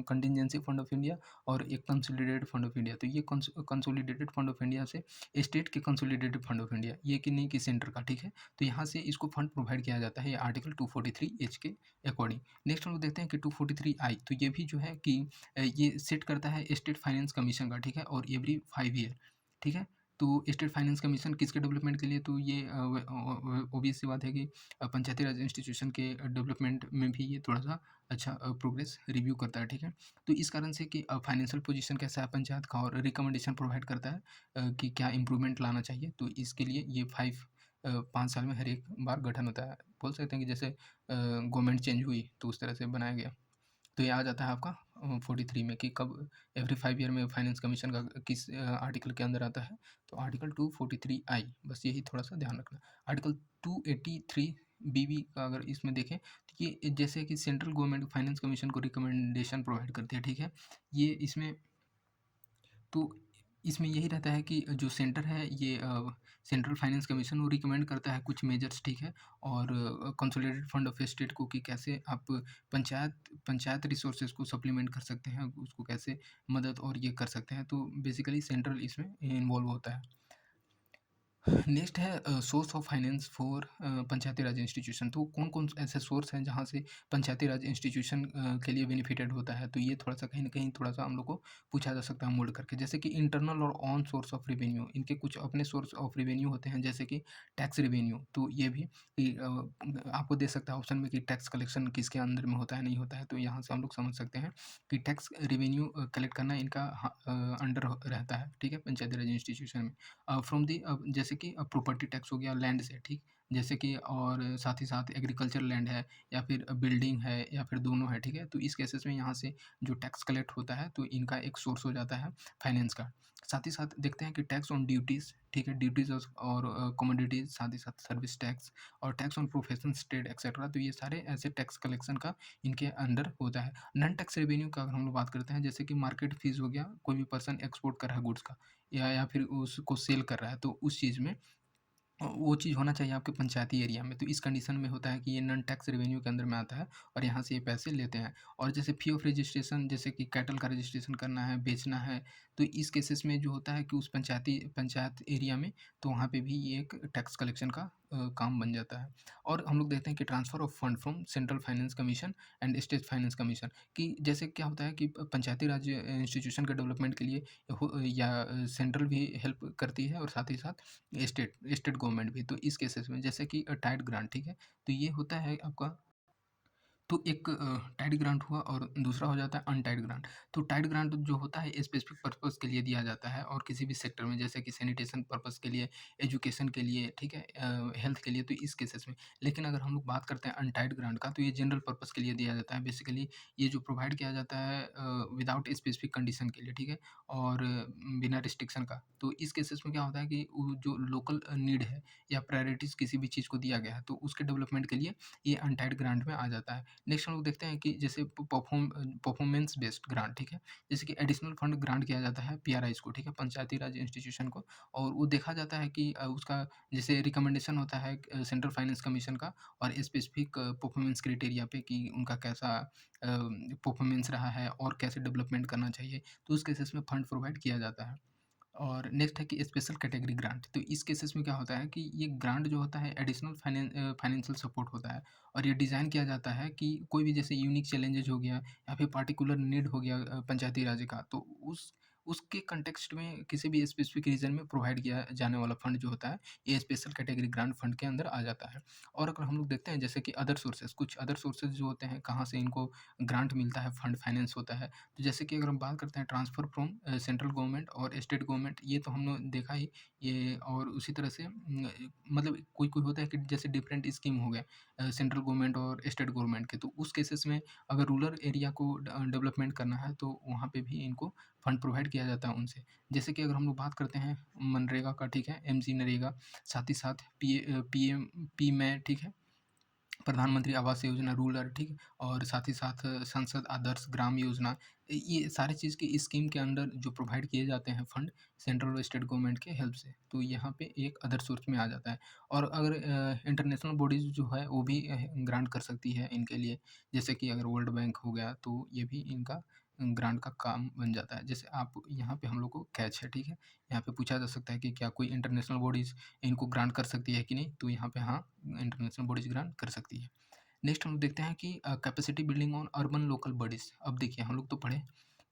[SPEAKER 1] कंटिजेंसी फंड ऑफ इंडिया और एक कंसोलिडेटेड फंड ऑफ इंडिया। तो ये कंसोलिडेटेड फंड ऑफ इंडिया से स्टेट के कंसोलिडेटेड फंड ऑफ इंडिया, ये कि नहीं कि सेंटर का, ठीक है। तो यहाँ से इसको फंड प्रोवाइड किया जाता है, ये आर्टिकल 243H के अकॉर्डिंग। नेक्स्ट हम लोग देखते हैं कि 243I, तो ये भी जो है कि ये सेट करता है स्टेट फाइनेंस कमीशन का, ठीक है, और एवरी 5 ईयर, ठीक है। तो स्टेट फाइनेंस कमीशन किसके डेवलपमेंट के लिए, तो ये ऑब्वियस सी बात है कि पंचायती राज इंस्टीट्यूशन के डेवलपमेंट में भी ये थोड़ा सा अच्छा प्रोग्रेस रिव्यू करता है, ठीक है। तो इस कारण से कि फाइनेंशियल पोजीशन कैसा है पंचायत का, और रिकमेंडेशन प्रोवाइड करता है कि क्या इम्प्रूवमेंट लाना चाहिए। तो इसके लिए ये 5 साल में हर एक बार गठन होता है। बोल सकते हैं कि जैसे गवर्नमेंट चेंज हुई तो उस तरह से बनाया गया। तो ये आ जाता है आपका 43 में कि कब एवरी 5 ईयर में फाइनेंस कमीशन का किस आर्टिकल के अंदर आता है, तो आर्टिकल 243I, बस यही थोड़ा सा ध्यान रखना। आर्टिकल 283BB का अगर इसमें देखें तो ये जैसे कि सेंट्रल गवर्नमेंट फाइनेंस कमीशन को रिकमेंडेशन प्रोवाइड करती है, ठीक है। ये इसमें, तो इसमें यही रहता है कि जो सेंटर है ये सेंट्रल फाइनेंस कमीशन वो रिकमेंड करता है कुछ मेजर्स, ठीक है। और कंसोलिडेटेड फंड ऑफ स्टेट को कि कैसे आप पंचायत रिसोर्सेज को सप्लीमेंट कर सकते हैं, उसको कैसे मदद और ये कर सकते हैं। तो बेसिकली सेंट्रल इसमें इन्वॉल्व होता है। नेक्स्ट है source of finance for Panchayati Raj institution. तो कौन-कौन ऐसे सोर्स हैं जहाँ से पंचायती राज इंस्टीट्यूशन के लिए बेनिफिटेड होता है? तो ये थोड़ा-सा कहीं न कहीं थोड़ा-सा हम लोग को पूछा जा सकता है मोल्ड करके। जैसे कि इंटरनल और ऑन सोर्स ऑफ रेवेन्यू, इनके कुछ अपने सोर्स ऑफ रेवेन्यू होते हैं, जैसे कि टैक्स रेवेन्यू। तो ये भी कि आपको दे सकता है ऑप्शन में कि टैक्स कलेक्शन किसके अंडर में होता है, नहीं होता है। तो यहाँ से हम लोग समझ सकते हैं कि टैक्स रेवेन्यू कलेक्ट करना इनका अंडर रहता है, ठीक है? पंचायती राज इंस्टीट्यूशन में। फ्रॉम दी जैसे कि प्रॉपर्टी टैक्स हो गया लैंड से, ठीक? जैसे कि और साथ ही साथ एग्रीकल्चर लैंड है या फिर बिल्डिंग है या फिर दोनों है, ठीक है? तो इस केसेस में यहाँ से जो टैक्स कलेक्ट होता है तो इनका एक सोर्स हो जाता है फाइनेंस का। साथ ही साथ देखते हैं कि टैक्स ऑन ड्यूटीज़, ठीक है? ड्यूटीज़ और कमोडिटीज़, साथ ही साथ सर्विस टैक्स और tax on professions, trade etcetera. तो ये सारे ऐसे टैक्स कलेक्शन का इनके अंडर होता है। नॉन टैक्स रेवेन्यू का अगर हम लोग बात करते हैं, जैसे कि मार्केट फीस हो गया, कोई भी पर्सन एक्सपोर्ट कर रहा है गुड्स का या फिर उसको सेल कर रहा है, तो उस चीज़ में वो चीज़ होना चाहिए आपके पंचायती एरिया में। तो इस कंडीशन में होता है कि ये नॉन टैक्स रेवेन्यू के अंदर में आता है और यहाँ से ये पैसे लेते हैं। और जैसे फ़ी ऑफ रजिस्ट्रेशन, जैसे कि कैटल का रजिस्ट्रेशन करना है, बेचना है, तो इस केसेस में जो होता है कि उस पंचायत एरिया में, तो वहाँ पे भी ये एक टैक्स कलेक्शन का काम बन जाता है। और हम लोग देखते हैं कि transfer of fund from central finance commission and state finance commission, कि जैसे क्या होता है कि पंचायती राज इंस्टीट्यूशन के डेवलपमेंट के लिए सेंट्रल भी हेल्प करती है और साथ ही साथ स्टेट स्टेट गवर्नमेंट भी। तो इस केसेस में जैसे कि टाइड ग्रांट, ठीक है? तो ये होता है आपका, तो एक टाइड ग्रांट हुआ और दूसरा हो जाता है अनटाइड ग्रांट। तो टाइड ग्रांट जो होता है स्पेसिफिक पर्पज़ के लिए दिया जाता है और किसी भी सेक्टर में, जैसे कि सैनिटेशन पर्पज़ के लिए, एजुकेशन के लिए, ठीक है? हेल्थ के लिए, तो इस केसेस में। लेकिन अगर हम लोग बात करते हैं अनटाइड ग्रांट का, तो ये जनरल पर्पज़ के लिए दिया जाता है। बेसिकली ये जो प्रोवाइड किया जाता है विदाउट स्पेसिफिक कंडीशन के लिए, ठीक है? और बिना रिस्ट्रिक्शन का। तो इस केसेस में क्या होता है कि वो जो लोकल नीड है या प्रायोरिटीज़ किसी भी चीज़ को दिया गया है, तो उसके डेवलपमेंट के लिए ये अनटाइड ग्रांट में आ जाता है। नेक्स्ट हम लोग देखते हैं कि जैसे परफॉर्मेंस बेस्ड ग्रांट, ठीक है? जैसे कि एडिशनल फंड ग्रांट किया जाता है पीआरआईज़ को, ठीक है? पंचायती राज इंस्टीट्यूशन को, और वो देखा जाता है कि उसका जैसे रिकमेंडेशन होता है सेंट्रल फाइनेंस कमीशन का और स्पेसिफिक परफॉर्मेंस क्राइटेरिया पे कि उनका कैसा परफॉर्मेंस रहा है और कैसे डेवलपमेंट करना चाहिए, तो उस केसेस में फंड प्रोवाइड किया जाता है। और नेक्स्ट है कि स्पेशल कैटेगरी ग्रांट। तो इस केसेस में क्या होता है कि ये ग्रांट जो होता है एडिशनल फाइनेंशियल सपोर्ट होता है और ये डिज़ाइन किया जाता है कि कोई भी जैसे यूनिक चैलेंजेस हो गया या फिर पार्टिकुलर नीड हो गया पंचायती राज का, तो उसके कॉन्टेक्स्ट में किसी भी स्पेसिफिक रीजन में प्रोवाइड किया जाने वाला फंड जो होता है, ये स्पेशल कैटेगरी ग्रांट फंड के अंदर आ जाता है। और अगर हम लोग देखते हैं जैसे कि अदर सोर्सेज, कुछ अदर सोर्सेज जो होते हैं, कहाँ से इनको ग्रांट मिलता है, फंड फाइनेंस होता है। तो जैसे कि अगर हम बात करते हैं ट्रांसफ़र फ्रॉम सेंट्रल गवर्नमेंट और स्टेट गवर्नमेंट, ये तो हमने देखा ही। ये और उसी तरह से मतलब कोई-कोई होता है कि जैसे डिफरेंट स्कीम हो गए सेंट्रल गवर्नमेंट और स्टेट गवर्नमेंट के, तो उस केसेस में अगर रूरल एरिया को डेवलपमेंट करना है, तो वहाँ पे भी इनको फंड प्रोवाइड किया जाता है उनसे। जैसे कि अगर हम लोग बात करते हैं मनरेगा का, ठीक है? एमजी नरेगा, साथ ही साथ पीएम पीमै, ठीक है? प्रधानमंत्री आवास योजना रूरल, ठीक है? और साथ ही साथ संसद आदर्श ग्राम योजना, ये सारी चीज़ की स्कीम के अंडर जो प्रोवाइड किए जाते हैं फंड सेंट्रल और स्टेट गवर्नमेंट के हेल्प से, तो यहाँ पे एक अदर सोर्स में आ जाता है। और अगर इंटरनेशनल बॉडीज़ जो है वो भी ग्रांट कर सकती है इनके लिए, जैसे कि अगर वर्ल्ड बैंक हो गया, तो ये भी इनका ग्रांट का काम बन जाता है। जैसे आप यहाँ पे हम लोग को कैच है, ठीक है? यहाँ पे पूछा जा सकता है कि क्या कोई इंटरनेशनल बॉडीज़ इनको ग्रांट कर सकती है कि नहीं? तो यहाँ पे हाँ, इंटरनेशनल बॉडीज़ ग्रांट कर सकती है। नेक्स्ट हम लोग देखते हैं कि capacity building on urban local bodies. अब देखिए हम लोग तो पढ़े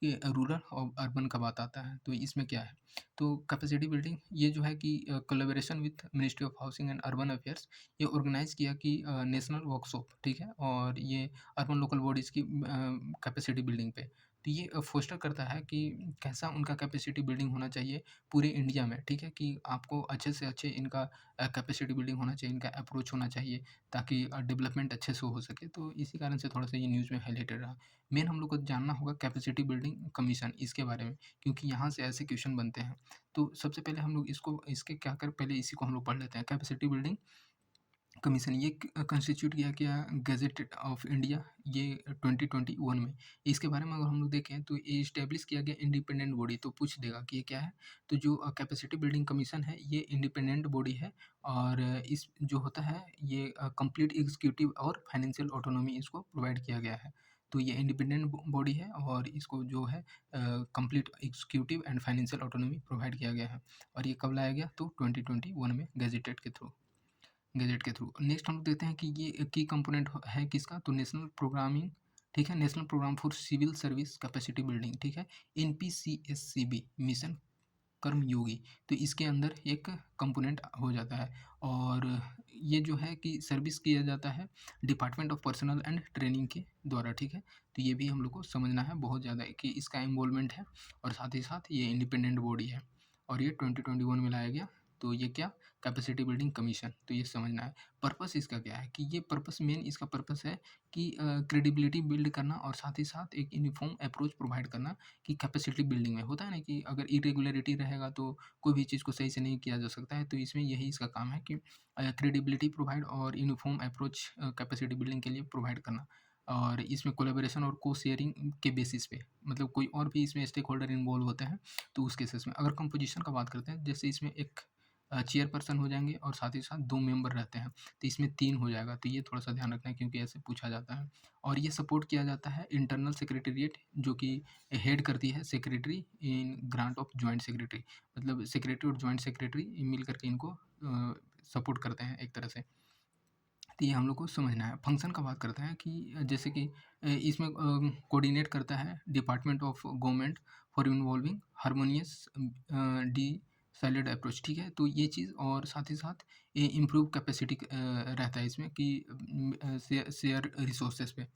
[SPEAKER 1] कि रूरल और अर्बन का बात आता है, तो इसमें क्या है? तो कैपेसिटी बिल्डिंग ये जो है कि collaboration with ministry of housing and urban affairs, ये ऑर्गेनाइज़ किया कि नेशनल वर्कशॉप, ठीक है? और ये अर्बन लोकल बॉडीज़ की कैपेसिटी बिल्डिंग पे। तो ये फोस्टर करता है कि कैसा उनका कैपेसिटी बिल्डिंग होना चाहिए पूरे इंडिया में, ठीक है? कि आपको अच्छे से अच्छे इनका कैपेसिटी बिल्डिंग होना चाहिए, इनका अप्रोच होना चाहिए, ताकि डेवलपमेंट अच्छे से हो सके। तो इसी कारण से थोड़ा-सा ये न्यूज़ में हाइलाइटेड रहा। मेन हम लोग को जानना होगा कैपेसिटी बिल्डिंग कमीशन, इसके बारे में, क्योंकि यहाँ से ऐसे क्वेश्चन बनते हैं। तो सबसे पहले हम लोग इसको इसके क्या कर पहले इसी को हम लोग पढ़ लेते हैं। कैपेसिटी बिल्डिंग कमीशन ये कंस्टिट्यूट किया गया गज़ेटेड ऑफ इंडिया, ये 2021 में। इसके बारे में अगर हम लोग देखें तो ये इस्टैब्लिश किया गया इंडिपेंडेंट बॉडी, तो पूछ देगा कि ये क्या है? तो जो कैपेसिटी बिल्डिंग कमीशन है, ये इंडिपेंडेंट बॉडी है और इस जो होता है ये कंप्लीट एग्जीक्यूटिव और फाइनेंशियल ऑटोनॉमी इसको प्रोवाइड किया गया है। तो ये इंडिपेंडेंट बॉडी है और इसको जो है complete executive and financial autonomy provide किया गया है। और ये कब लाया गया? तो 2021 में गैजेट के थ्रू। नेक्स्ट हम लोग देखते हैं कि ये की कंपोनेंट है किसका? तो नेशनल प्रोग्रामिंग, ठीक है, national programme for civil service capacity building, ठीक है, NPCSCB मिशन कर्मयोगी। तो इसके अंदर एक कंपोनेंट हो जाता है और ये जो है कि सर्विस किया जाता है department of personal and training के द्वारा, ठीक है। तो ये भी हम लोग को समझना है बहुत ज़्यादा कि इसका इन्वॉल्वमेंट है और साथ ही साथ ये इंडिपेंडेंट बॉडी है और ये 2021 में लाया गया। तो ये क्या? Capacity building commission. तो ये समझना है पर्पस इसका क्या है कि ये पर्पस मेन इसका पर्पस है कि क्रेडिबिलिटी बिल्ड करना और साथ ही साथ एक यूनिफॉर्म अप्रोच प्रोवाइड करना कि कैपेसिटी बिल्डिंग में होता है ना कि अगर इरेगुलरिटी रहेगा तो कोई भी चीज़ को सही से नहीं किया जा सकता है। तो इसमें यही इसका काम है कि क्रेडिबिलिटी प्रोवाइड और यूनिफॉर्म अप्रोच कैपेसिटी बिल्डिंग के लिए प्रोवाइड करना। और इसमें कोलैबोरेशन और को शेयरिंग के बेसिस पे मतलब कोई और भी इसमें स्टेक होल्डर इन्वॉल्व होते हैं तो उस केसेस में। अगर कंपोजिशन का बात करते हैं जैसे इसमें एक चेयरपर्सन हो जाएंगे और साथ ही साथ 2 मेंबर रहते हैं, तो इसमें 3 हो जाएगा। तो ये थोड़ा-सा ध्यान रखना है क्योंकि ऐसे पूछा जाता है। और ये सपोर्ट किया जाता है इंटरनल सेक्रेटेरिएट जो कि हेड करती है secretary in grant of joint secretary, मतलब सेक्रेटरी और जॉइंट सेक्रेटरी मिल करके इनको सपोर्ट करते हैं एक तरह से। तो ये हम लोग को समझना है। फंक्शन का बात करते हैं कि जैसे कि इसमें कोऑर्डिनेट करता है department of government for involving harmonious decided approach, ठीक है। तो ये चीज़ और साथ ही साथ ये इम्प्रूव कैपेसिटी रहता है इसमें कि शेयर रिसोर्सेज पे।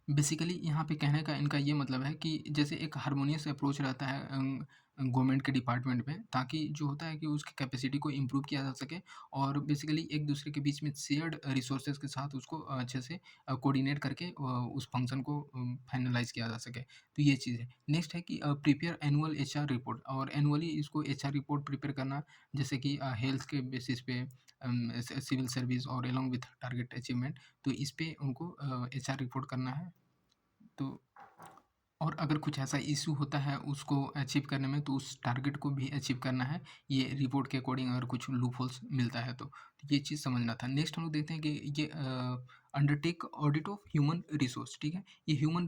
[SPEAKER 1] बेसिकली यहाँ पे कहने का इनका ये मतलब है कि जैसे एक हार्मोनियस अप्रोच रहता है गवर्नमेंट के डिपार्टमेंट में ताकि जो होता है कि उसकी कैपेसिटी को इम्प्रूव किया जा सके और बेसिकली एक दूसरे के बीच में शेयर्ड रिसोर्सेज के साथ उसको अच्छे से कोऑर्डिनेट करके उस फंक्शन को फाइनलाइज किया जा सके। तो ये चीज़ है। नेक्स्ट है कि प्रिपेयर एनुअल HR रिपोर्ट और एनुअली इसको HR रिपोर्ट प्रिपेयर करना जैसे कि हेल्थ के बेसिस पे सिविल सर्विस और अलॉन्ग विथ टारगेट अचीवमेंट। तो इस पे उनको HR रिपोर्ट करना है। तो और अगर कुछ ऐसा इश्यू होता है उसको अचीव करने में तो उस टारगेट को भी अचीव करना है, ये रिपोर्ट के अकॉर्डिंग अगर कुछ लूपहोल्स मिलता है तो। ये चीज़ समझना था। नेक्स्ट हम लोग देखते हैं कि ये undertake audit of human resource, ठीक है। ये ह्यूमन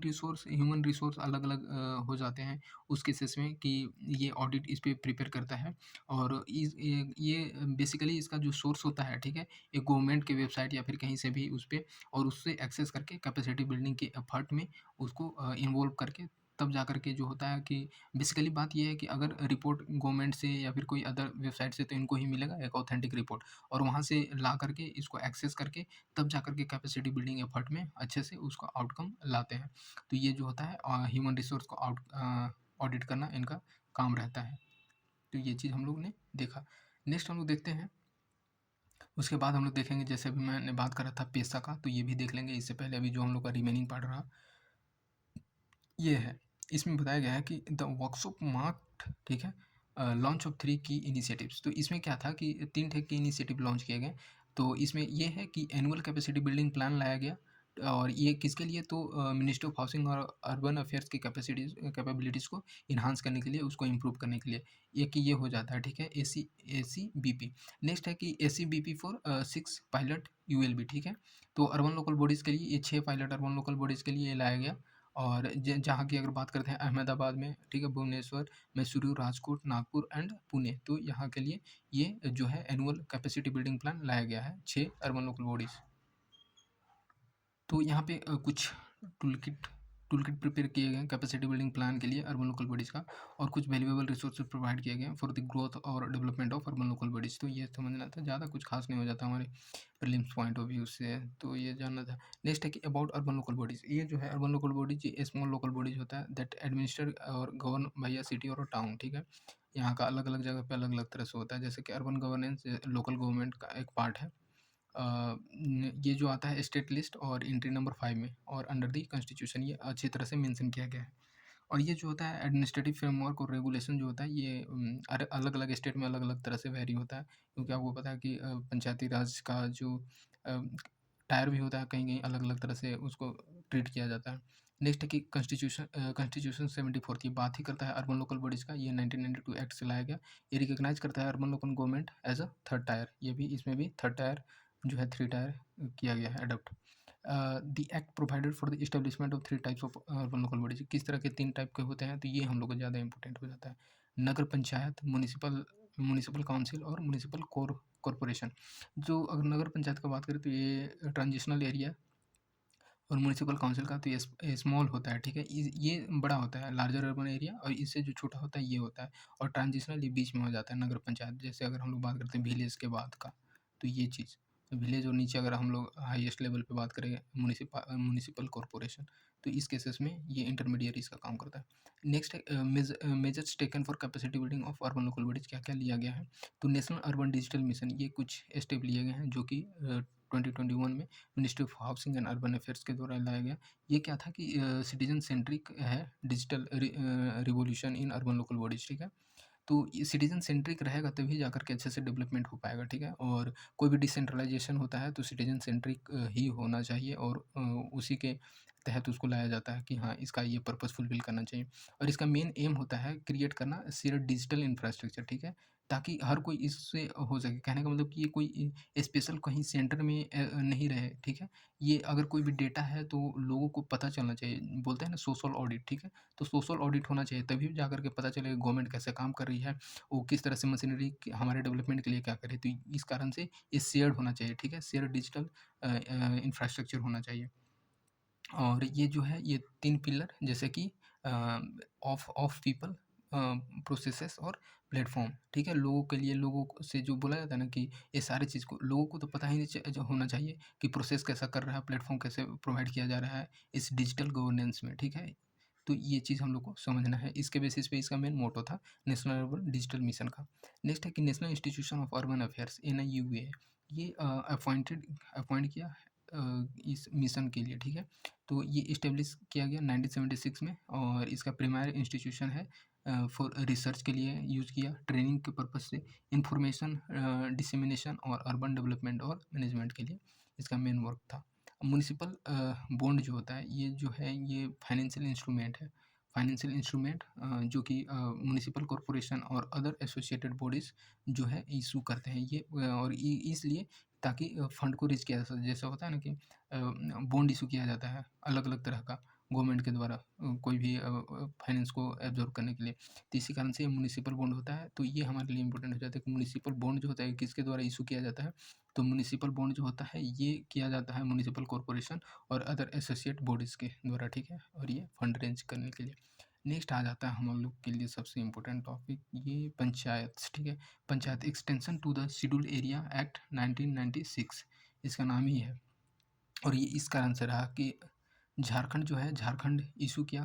[SPEAKER 1] रिसोर्स अलग-अलग हो जाते हैं उस केसेस में कि ये ऑडिट इस पे प्रिपेयर करता है और ये बेसिकली इसका जो सोर्स होता है, ठीक है, ये गवर्नमेंट के वेबसाइट या फिर कहीं से भी उस पे और उससे एक्सेस करके कैपेसिटी बिल्डिंग के एफर्ट में उसको इन्वॉल्व करके तब जा कर के जो होता है कि बेसिकली बात ये है कि अगर रिपोर्ट गवर्नमेंट से या फिर कोई अदर वेबसाइट से तो इनको ही मिलेगा एक ऑथेंटिक रिपोर्ट और वहाँ से ला करके इसको एक्सेस करके तब जा कर के कैपेसिटी बिल्डिंग एफर्ट में अच्छे से उसका आउटकम लाते हैं। तो ये जो होता है ह्यूमन रिसोर्स को ऑडिट करना इनका काम रहता है। तो ये चीज़ हम लोग ने देखा। नेक्स्ट हम लोग देखते हैं उसके बाद हम लोग देखेंगे जैसे अभी मैंने बात करा था पेशा का तो ये भी देख लेंगे इससे पहले अभी जो हम लोग का रिमेनिंग पार्ट रहा ये है। इसमें बताया गया है कि द वर्कशॉप मार्क्ड, ठीक है, लॉन्च ऑफ 3 की इनिशिएटिव्स। तो इसमें क्या था कि 3 ठे की इनिशिएटिव लॉन्च किए गए। तो इसमें ये है कि एनुअल कैपेसिटी बिल्डिंग प्लान लाया गया और ये किसके लिए? तो मिनिस्ट्री ऑफ हाउसिंग और अर्बन अफेयर्स की कैपेबिलिटीज़ को एनहांस करने के लिए, उसको इम्प्रूव करने के लिए। एक ये हो जाता है, ठीक है, ACBP। नेक्स्ट है कि ACBP फॉर 6 पायलट ULB, ठीक है। तो अर्बन लोकल बॉडीज़ के लिए ये 6 पायलट अर्बन लोकल बॉडीज़ के लिए ये लाया गया और जहाँ की अगर बात करते हैं अहमदाबाद में, ठीक है, भुवनेश्वर, मैसूरू, राजकोट, नागपुर एंड पुणे। तो यहाँ के लिए ये जो है एनुअल कैपेसिटी बिल्डिंग प्लान लाया गया है 6 अर्बन लोकल बॉडीज़। तो यहाँ पे कुछ टूल किट प्रिपेयर किए गए हैं कैपेसिटी बिल्डिंग प्लान के लिए अर्बन लोकल बॉडीज़ का और कुछ वैल्यूएबल रिसोर्सेज प्रोवाइड किए गए हैं फॉर द ग्रोथ और development of urban local bodies. तो ये समझना था, ज़्यादा कुछ खास नहीं हो जाता हमारे प्रीलिम्स पॉइंट ऑफ व्यू से, तो ये जानना था। नेक्स्ट है कि अबाउट अर्बन लोकल बॉडीज़। ये जो है अर्बन लोकल बॉडीज ये स्मॉल लोकल बॉडीज होता है दैट एडमिनिस्टर और गवर्न बाय अ सिटी और अ टाउन, ठीक है। यहाँ का अलग अलग जगह पे अलग अलग तरह से होता है जैसे कि अर्बन गवर्नेंस लोकल गवर्नमेंट का एक पार्ट है। ये जो आता है स्टेट लिस्ट और एंट्री नंबर 5 में और अंडर द कॉन्स्टिट्यूशन ये अच्छी तरह से मेंशन किया गया है। और ये जो होता है एडमिनिस्ट्रेटिव फ्रेमवर्क और रेगुलेशन जो होता है ये अलग अलग स्टेट में अलग अलग तरह से वेरी होता है क्योंकि आपको पता है कि पंचायती राज का जो टायर भी होता है कहीं कहीं अलग अलग तरह से उसको ट्रीट किया जाता है। नेक्स्ट है कि कॉन्स्टिट्यूशन 74 की बात ही करता है अर्बन लोकल बॉडीज़ का, ये 1992 एक्ट से लाया गया। ये रिकॉग्नाइज करता है urban local government as a third tier, ये भी इसमें भी थर्ड टायर जो है 3 टायर किया गया है adopt. The act provided for the establishment of 3 types of urban local bodies, किस तरह के 3 टाइप के होते हैं, तो ये हम लोग को ज़्यादा इंपॉर्टेंट हो जाता है। नगर पंचायत, म्युनिसिपल म्युनिसिपल काउंसिल और म्युनिसिपल कॉर्पोरेशन। जो अगर नगर पंचायत का बात करें तो ये ट्रांजिशनल एरिया, और म्युनिसिपल काउंसिल का तो ये स्मॉल होता है, ठीक है? ये बड़ा होता है, लार्जर अर्बन एरिया, और इससे जो छोटा होता है ये होता है, और ट्रांजिशनल ये बीच में हो जाता है नगर पंचायत। जैसे अगर हम लोग बात करते हैं विलेज के बाद का, तो ये चीज़ विलेज, और नीचे अगर हम लोग हाईएस्ट लेवल पे बात करें म्युनिसिपल कॉर्पोरेशन, तो इस केसेस में ये इंटरमीडिएरीज का काम करता है। नेक्स्ट है measures taken for capacity building of urban local bodies, क्या-क्या लिया गया है? तो नेशनल अर्बन डिजिटल मिशन, ये कुछ स्टेप लिए गए हैं जो कि 2021 में ministry of housing and urban affairs के द्वारा लाया गया। ये क्या था कि सिटीजन सेंट्रिक है digital revolution in urban local bodies, ठीक है? तो ये सिटीजन सेंट्रिक रहेगा तभी जाकर के अच्छे से डेवलपमेंट हो पाएगा, ठीक है? और कोई भी डिसेंट्रलाइजेशन होता है तो सिटीजन सेंट्रिक ही होना चाहिए, और उसी के तहत उसको लाया जाता है कि हाँ, इसका ये पर्पस फुलफिल करना चाहिए। और इसका मेन एम होता है क्रिएट करना शेयर्ड डिजिटल इंफ्रास्ट्रक्चर, ठीक है? ताकि हर कोई इससे हो सके। कहने का मतलब कि ये कोई स्पेशल कहीं सेंटर में नहीं रहे, ठीक है? ये अगर कोई भी डेटा है तो लोगों को पता चलना चाहिए। बोलते हैं ना सोशल ऑडिट, ठीक है? तो सोशल ऑडिट होना चाहिए, तभी जा कर के पता चलेगा गवर्नमेंट कैसे काम कर रही है, वो किस तरह से मशीनरी हमारे डेवलपमेंट के लिए क्या करे। तो इस कारण से ये शेयर्ड होना चाहिए, ठीक है? शेयर्ड डिजिटल इंफ्रास्ट्रक्चर होना चाहिए। और ये जो है ये 3 पिलर, जैसे कि ऑफ ऑफ पीपल, प्रोसेसेस और प्लेटफ़ॉर्म, ठीक है? लोगों के लिए, लोगों को से जो बोला जाता है ना कि ये सारी चीज़ को लोगों को तो पता ही नहीं जो होना चाहिए कि प्रोसेस कैसा कर रहा है, प्लेटफ़ॉर्म कैसे प्रोवाइड किया जा रहा है इस डिजिटल गवर्नेंस में, ठीक है? तो ये चीज़ हम लोग को समझना है। इसके बेसिस पे इसका मेन मोटो था नेशनल अर्बन डिजिटल मिशन का। नेक्स्ट है कि national institution of urban affairs, NIUA, ये अपॉइंट किया इस मिशन के लिए, ठीक है? तो ये इस्टेब्लिश किया गया 1976 में, और इसका प्रीमायर इंस्टीट्यूशन है फॉर रिसर्च के लिए यूज़ किया, ट्रेनिंग के पर्पज़ से, इंफॉर्मेशन डिसेमिनेशन और अर्बन डेवलपमेंट और मैनेजमेंट के लिए इसका मेन वर्क था। म्युनिसिपल बॉन्ड जो होता है, ये जो है ये फाइनेंशियल इंस्ट्रूमेंट है। फाइनेंशियल इंस्ट्रूमेंट जो कि म्युनिसिपल कॉर्पोरेशन और अदर एसोसिएटेड बॉडीज़ जो है इश्यू करते हैं ये, और इसलिए ताकि फंड को रेज़ किया जा सके। जैसा होता है ना कि बॉन्ड इश्यू किया जाता है अलग-अलग तरह का गवर्नमेंट के द्वारा, कोई भी फाइनेंस को एब्ज़ॉर्ब करने के लिए। तो इसी कारण से म्युनिसिपल बॉन्ड होता है। तो ये हमारे लिए इम्पोर्टेंट हो जाता है कि म्युनिसिपल बॉन्ड जो होता है किसके द्वारा इश्यू किया जाता है? तो म्युनिसिपल बॉन्ड जो होता है ये किया जाता है म्युनिसिपल कॉर्पोरेशन और अदर एसोसिएट बॉडीज़ के द्वारा, ठीक है? और ये फंड रेंज करने के लिए। नेक्स्ट आ जाता है हम लोग के लिए सबसे इम्पोर्टेंट टॉपिक, ये पंचायत, ठीक है? Panchayat extension to the scheduled area act 1996, इसका नाम ही है। और ये इस कारण से रहा कि झारखंड जो है, झारखंड इश्यू किया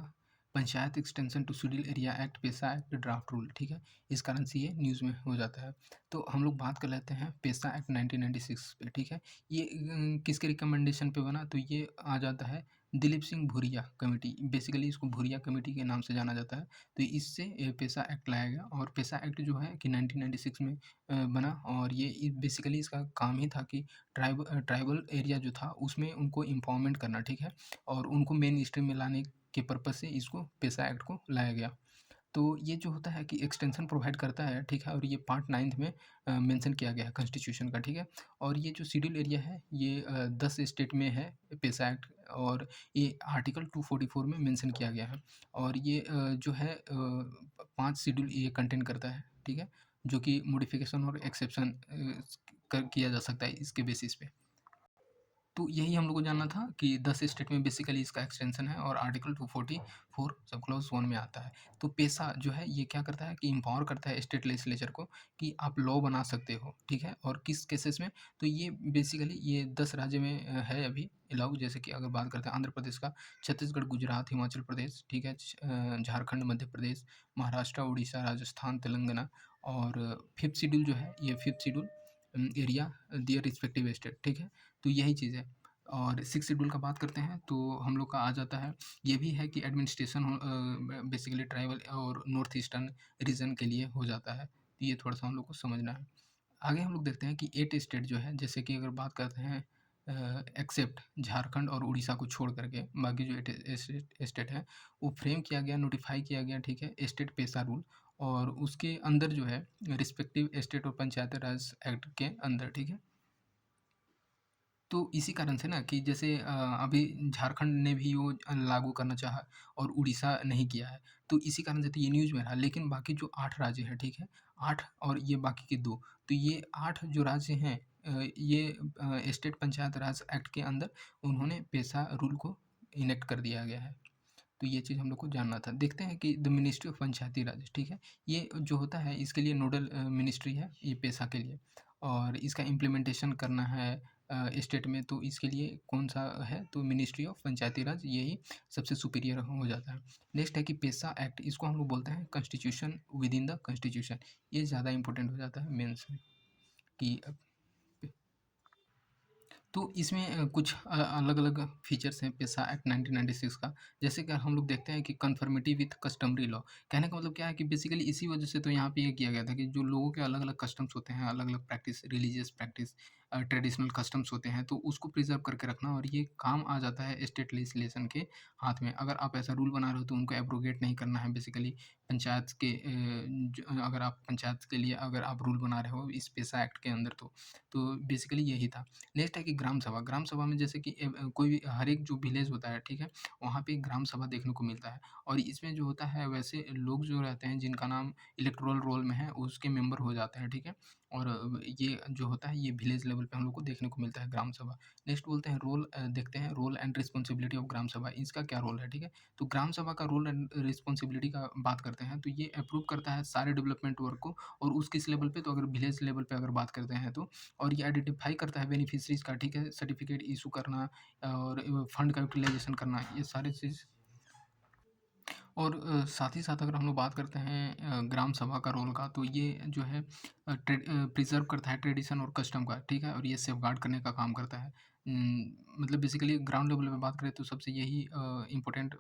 [SPEAKER 1] panchayat extension to schedule area act, PESA act, draft rule, ठीक है? इस कारण से ये न्यूज़ में हो जाता है। तो हम लोग बात कर लेते हैं पेशा एक्ट 1996 पे, ठीक है? ये किसके रिकमेंडेशन पे बना? तो ये आ जाता है दिलीप सिंह भूरिया कमेटी, बेसिकली इसको भूरिया कमेटी के नाम से जाना जाता है। तो इससे पेशा एक्ट लाया गया, और पेशा एक्ट जो है कि 1996 में बना, और ये बेसिकली इसका काम ही था कि ट्राइबल एरिया जो था उसमें उनको एम्पावरमेंट करना, ठीक है? और उनको मेन स्ट्रीम में लाने के पर्पज़ से इसको पेशा एक्ट को लाया गया। तो ये जो होता है कि एक्सटेंशन प्रोवाइड करता है, ठीक है? और ये पार्ट 9th में मेंशन किया गया है कॉन्स्टिट्यूशन का, ठीक है? और ये जो शेड्यूल एरिया है ये 10 स्टेट में है पेशा एक्ट, और ये आर्टिकल 244 में मेंशन किया गया है। और ये जो है 5 शेड्यूल ये कंटेन करता है, ठीक है? जो कि मॉडिफिकेशन और एक्सेप्शन किया जा सकता है इसके बेसिस पे। तो यही हम लोग को जानना था कि 10 स्टेट में बेसिकली इसका एक्सटेंशन है, और आर्टिकल 244 सब क्लॉज 1 में आता है। तो पेशा जो है ये क्या करता है कि एम्पावर करता है स्टेट लेजिस्लेचर को कि आप लॉ बना सकते हो, ठीक है? और किस केसेस में? तो ये बेसिकली ये 10 राज्य में है अभी अलाउ, जैसे कि अगर बात करते हैं आंध्र प्रदेश का, छत्तीसगढ़, गुजरात, हिमाचल प्रदेश, ठीक है? झारखंड, मध्य प्रदेश, महाराष्ट्र, उड़ीसा, राजस्थान, तेलंगाना, और 5th शेड्यूल जो है ये 5th शेड्यूल एरिया दियर रिस्पेक्टिव स्टेट, ठीक है? तो यही चीज़ है। और 6th शेड्यूल का बात करते हैं तो हम लोग का आ जाता है, ये भी है कि एडमिनिस्ट्रेशन बेसिकली ट्राइबल और नॉर्थ ईस्टर्न रीजन के लिए हो जाता है। तो ये थोड़ा-सा हम लोग को समझना है। आगे हम लोग देखते हैं कि 8 स्टेट जो है, जैसे कि अगर बात करते हैं एक्सेप्ट झारखंड और उड़ीसा को छोड़ कर के बाकी जो 8 स्टेट हैं, वो फ्रेम किया गया, नोटिफ़ाई किया गया, ठीक है? स्टेट पेशा रूल, और उसके अंदर जो है रिस्पेक्टिव स्टेट और पंचायती राज एक्ट के अंदर, ठीक है? तो इसी कारण से ना कि जैसे अभी झारखंड ने भी वो लागू करना चाहा और उड़ीसा नहीं किया है। तो इसी कारण से तो ये न्यूज़ में रहा, लेकिन बाकी जो 8 राज्य हैं, ठीक है? 8 और ये बाकी के 2, तो ये 8 जो राज्य हैं ये स्टेट पंचायत राज एक्ट के अंदर उन्होंने पेशा रूल को इनेक्ट कर दिया गया है। तो ये चीज़ हम लोग को जानना था। देखते हैं कि द मिनिस्ट्री ऑफ पंचायती राज, ठीक है? ये जो होता है इसके लिए नोडल मिनिस्ट्री है ये पेशा के लिए, और इसका इम्प्लीमेंटेशन करना है स्टेट में, तो इसके लिए कौन-सा है, तो मिनिस्ट्री ऑफ पंचायती राज यही सबसे सुपीरियर हो जाता है। नेक्स्ट है कि पेशा एक्ट, इसको हम लोग बोलते हैं कॉन्स्टिट्यूशन विदिन द कॉन्स्टिट्यूशन। ये ज़्यादा इम्पोर्टेंट हो जाता है मेंस में कि तो इसमें कुछ अलग-अलग फीचर्स हैं पेशा एक्ट 1996 का। जैसे कि हम लोग देखते हैं कि कन्फर्मिटी विथ कस्टमरी लॉ। कहने का मतलब क्या है कि बेसिकली इसी वजह से तो यहाँ पे ये किया गया था कि जो लोगों के अलग-अलग कस्टम्स होते हैं, अलग-अलग practice, religious practice, traditional customs होते हैं, तो उसको प्रिज़र्व करके रखना, और ये काम आ जाता है स्टेट लेजिस्लेशन के हाथ में। अगर आप ऐसा रूल बना रहे हो तो उनको एब्रोगेट नहीं करना है बेसिकली। पंचायत के अगर आप पंचायत के लिए अगर आप रूल बना रहे हो इस पेशा एक्ट के अंदर, तो बेसिकली यही था। नेक्स्ट है कि ग्राम सभा। ग्राम सभा में जैसे कि कोई भी हर एक जो विलेज होता है, ठीक है? वहाँ पे ग्राम सभा देखने को मिलता है, और इसमें जो होता है वैसे लोग जो रहते हैं जिनका नाम इलेक्टोरल रोल में है उसके मेंबर हो जाते हैं, ठीक है? और ये जो होता है ये विलेज लेवल पे हम लोग को देखने को मिलता है ग्राम सभा। नेक्स्ट बोलते हैं रोल, देखते हैं role and responsibility of gram सभा, इसका क्या रोल है, ठीक है? तो ग्राम सभा का रोल एंड रिस्पॉन्सिबिलिटी का बात करते हैं तो ये अप्रूव करता है सारे डेवलपमेंट वर्क को, और उस किस लेवल पे, तो अगर विलेज लेवल पे अगर बात करते हैं तो, और ये आइडेंटिफ़ाई करता है बेनिफिशियरीज़ का, ठीक है? सर्टिफ़िकेट इश्यू करना और फंड का यूटिलाइज़ेशन करना, ये सारी चीज़। और साथ ही साथ अगर हम लोग बात करते हैं ग्राम सभा का रोल का, तो ये जो है प्रिज़र्व करता है ट्रेडिशन और कस्टम का, ठीक है? और ये सेफगार्ड करने का काम करता है। मतलब बेसिकली ग्राउंड लेवल पे बात करें तो सबसे यही इम्पोर्टेंट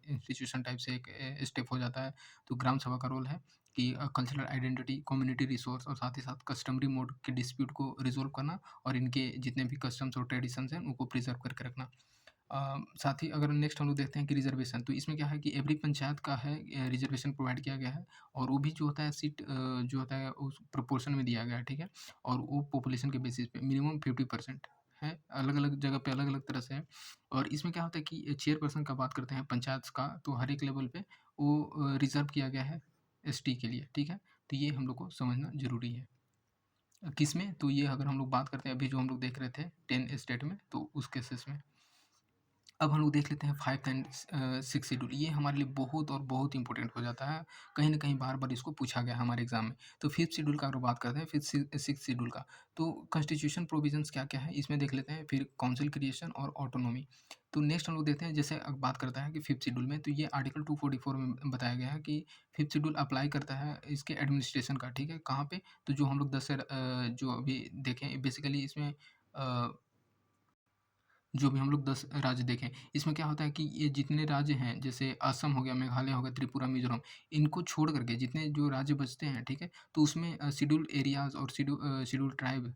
[SPEAKER 1] इंस्टीट्यूशन टाइप से एक स्टेप हो जाता है। तो ग्राम सभा का रोल है कि कल्चरल आइडेंटिटी, कम्युनिटी रिसोर्स और साथ ही साथ कस्टमरी मोड के डिस्प्यूट को रिज़ॉल्व करना, और इनके जितने भी कस्टम्स और ट्रेडिशंस हैं उनको प्रिज़र्व करके रखना। साथ ही अगर नेक्स्ट हम लोग देखते हैं कि रिज़र्वेशन, तो इसमें क्या है कि एवरी पंचायत का है रिज़र्वेशन प्रोवाइड किया गया है, और वो भी जो होता है सीट जो होता है उस प्रोपोर्शन में दिया गया है, ठीक है? और वो पॉपुलेशन के बेसिस पे मिनिमम 50% है, अलग-अलग जगह पे अलग-अलग तरह से है। और इसमें क्या होता है कि चेयरपर्सन का बात करते हैं पंचायत का, तो हर एक लेवल पे वो रिज़र्व किया गया है एसटी के लिए, ठीक है? तो ये हम लोग को समझना ज़रूरी है। किसमें? तो ये अगर हम लोग बात करते हैं अभी जो हम लोग देख रहे थे 10 स्टेट में, तो उस केसेस में। अब हम लोग देख लेते हैं 5th एंड 6th शेड्यूल। ये हमारे लिए बहुत और बहुत इंपॉर्टेंट हो जाता है। कहीं न कहीं बार-बार इसको पूछा गया है हमारे एग्ज़ाम में। तो 5th शेड्यूल का अगर बात करते हैं, फिर 6th शेड्यूल का, तो कॉन्स्टिट्यूशन प्रोविज़न्स क्या-क्या है इसमें देख लेते हैं। फिर काउंसिल क्रिएशन और ऑटोनॉमी। तो नेक्स्ट हम लोग देखते हैं, जैसे अब बात करता है कि 5th शेड्यूल में, तो ये आर्टिकल 244 में बताया गया है कि 5th शेड्यूल अप्लाई करता है इसके एडमिनिस्ट्रेशन का, ठीक है? कहाँ पे? तो जो हम लोग 10 से जो अभी देखें बेसिकली इसमें अ जो भी हम लोग 10 राज्य देखें, इसमें क्या होता है कि ये जितने राज्य हैं, जैसे असम हो गया, मेघालय हो गया, त्रिपुरा, मिज़ोरम, इनको छोड़ कर के जितने जो राज्य बचते हैं, ठीक है? तो उसमें शेड्यूल्ड एरियाज़ और शेड्यूल्ड ट्राइब,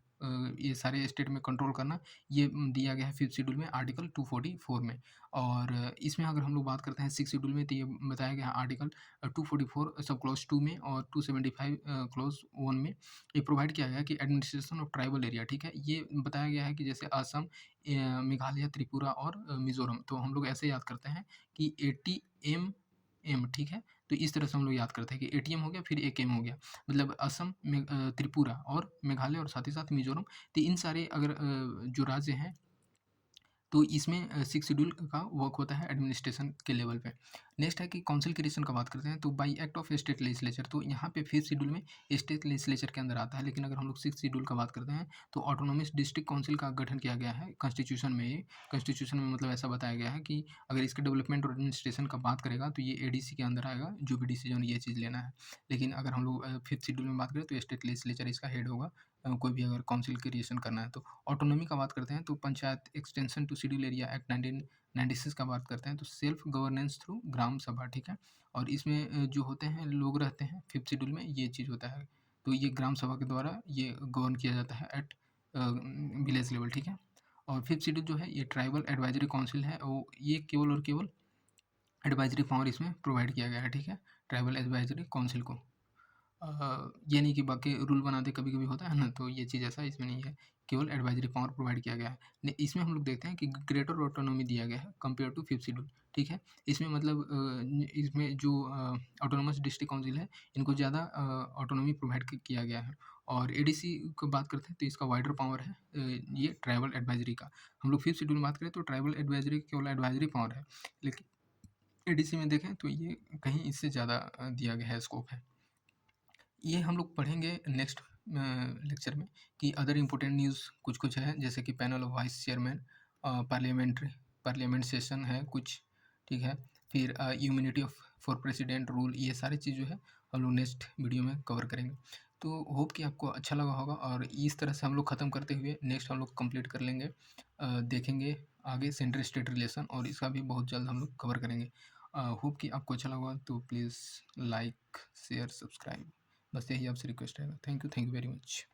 [SPEAKER 1] ये सारे स्टेट में कंट्रोल करना, ये दिया गया है 5th शेड्यूल में आर्टिकल 244 में। और इसमें अगर हम लोग बात करते हैं 6th शेड्यूल में, तो ये बताया गया है आर्टिकल 244 सब क्लॉज़ 2 में और 275 क्लॉज़ 1 में। ये प्रोवाइड किया गया है कि एडमिनिस्ट्रेशन ऑफ ट्राइबल एरिया, ठीक है? ये बताया गया है कि जैसे असम, मेघालय, त्रिपुरा और मिज़ोरम, तो हम लोग ऐसे याद करते हैं कि एटीएम, ठीक है? तो इस तरह से हम लोग याद करते हैं कि एटीएम हो गया, फिर एक एम हो गया। मतलब असम में त्रिपुरा और मेघालय और साथ ही साथ मिज़ोरम, तो इन सारे अगर जो राज्य हैं, तो इसमें 6 शेड्यूल का वर्क होता है एडमिनिस्ट्रेशन के लेवल पे। नेक्स्ट है कि काउंसिल क्रिएशन का बात करते हैं, तो bye act of state legislature, तो यहाँ पे 5th शेड्यूल में स्टेट लेजिस्लेचर के अंदर आता है, लेकिन अगर हम लोग 6th शेड्यूल का बात करते हैं, तो ऑटोनॉमस डिस्ट्रिक्ट काउंसिल का गठन किया गया है कॉन्स्टिट्यूशन में। ये कॉन्स्टिट्यूशन में मतलब ऐसा बताया गया है कि अगर इसके डेवलपमेंट और एडमिनिस्ट्रेशन का बात करेगा, तो ये एडीसी के अंदर आएगा, जो भी डिसीजन ये चीज़ लेना है। लेकिन अगर हम लोग 5th शेड्यूल में बात करें, तो स्टेट लेजिस्लेचर इसका हेड होगा, कोई भी अगर काउंसिल क्रिएशन करना है तो। ऑटोनॉमी का बात करते हैं, तो panchayat extension to schedule area act 1996 का बात करते हैं, तो सेल्फ गवर्नेंस थ्रू ग्राम सभा, ठीक है? और इसमें जो होते हैं लोग रहते हैं 5th शेड्यूल में, ये चीज़ होता है। तो ये ग्राम सभा के द्वारा ये गवर्न किया जाता है एट विलेज लेवल, ठीक है? और 5th शेड्यूल जो है ये ट्राइबल एडवाइजरी काउंसिल है, वो ये केवल और केवल एडवाइजरी पावर इसमें प्रोवाइड किया गया है, ठीक है? ट्राइबल एडवाइजरी काउंसिल को। ये नहीं कि बाकी रूल बनाते कभी-कभी होता है ना, तो ये चीज़ ऐसा इसमें नहीं है, केवल एडवाइज़री पावर प्रोवाइड किया गया है। ने इसमें हम लोग देखते हैं कि ग्रेटर ऑटोनॉमी दिया गया है कंपेयर टू 5th शेड्यूल, ठीक है? इसमें मतलब इसमें जो ऑटोनोमस डिस्ट्रिक्ट काउंसिल है, इनको ज़्यादा ऑटोनॉमी प्रोवाइड किया गया है। और एडीसी की बात करते हैं तो इसका वाइडर पावर है ये ट्राइबल एडवाइज़री का। हम लोग 5th शेड्यूल में बात करें तो ट्राइबल एडवाइज़री केवल एडवाइज़री पावर है, लेकिन एडीसी में देखें तो ये कहीं इससे ज़्यादा दिया गया है, स्कोप है। ये हम लोग पढ़ेंगे नेक्स्ट लेक्चर में कि अदर इम्पोर्टेंट न्यूज़ कुछ-कुछ है, जैसे कि panel of vice chairman, parliament session है कुछ, ठीक है? फिर immunity of for president rule, ये सारी चीज़ जो है हम लोग नेक्स्ट वीडियो में कवर करेंगे। तो होप कि आपको अच्छा लगा होगा, और इस तरह से हम लोग ख़त्म करते हुए नेक्स्ट हम लोग कंप्लीट कर लेंगे। देखेंगे आगे सेंट्रल स्टेट रिलेशन, और इसका भी बहुत जल्द हम लोग कवर करेंगे। होप कि आपको अच्छा लगा, तो प्लीज़ लाइक, शेयर, सब्सक्राइब, बस यही आपसे रिक्वेस्ट रहेगा। Thank you very much.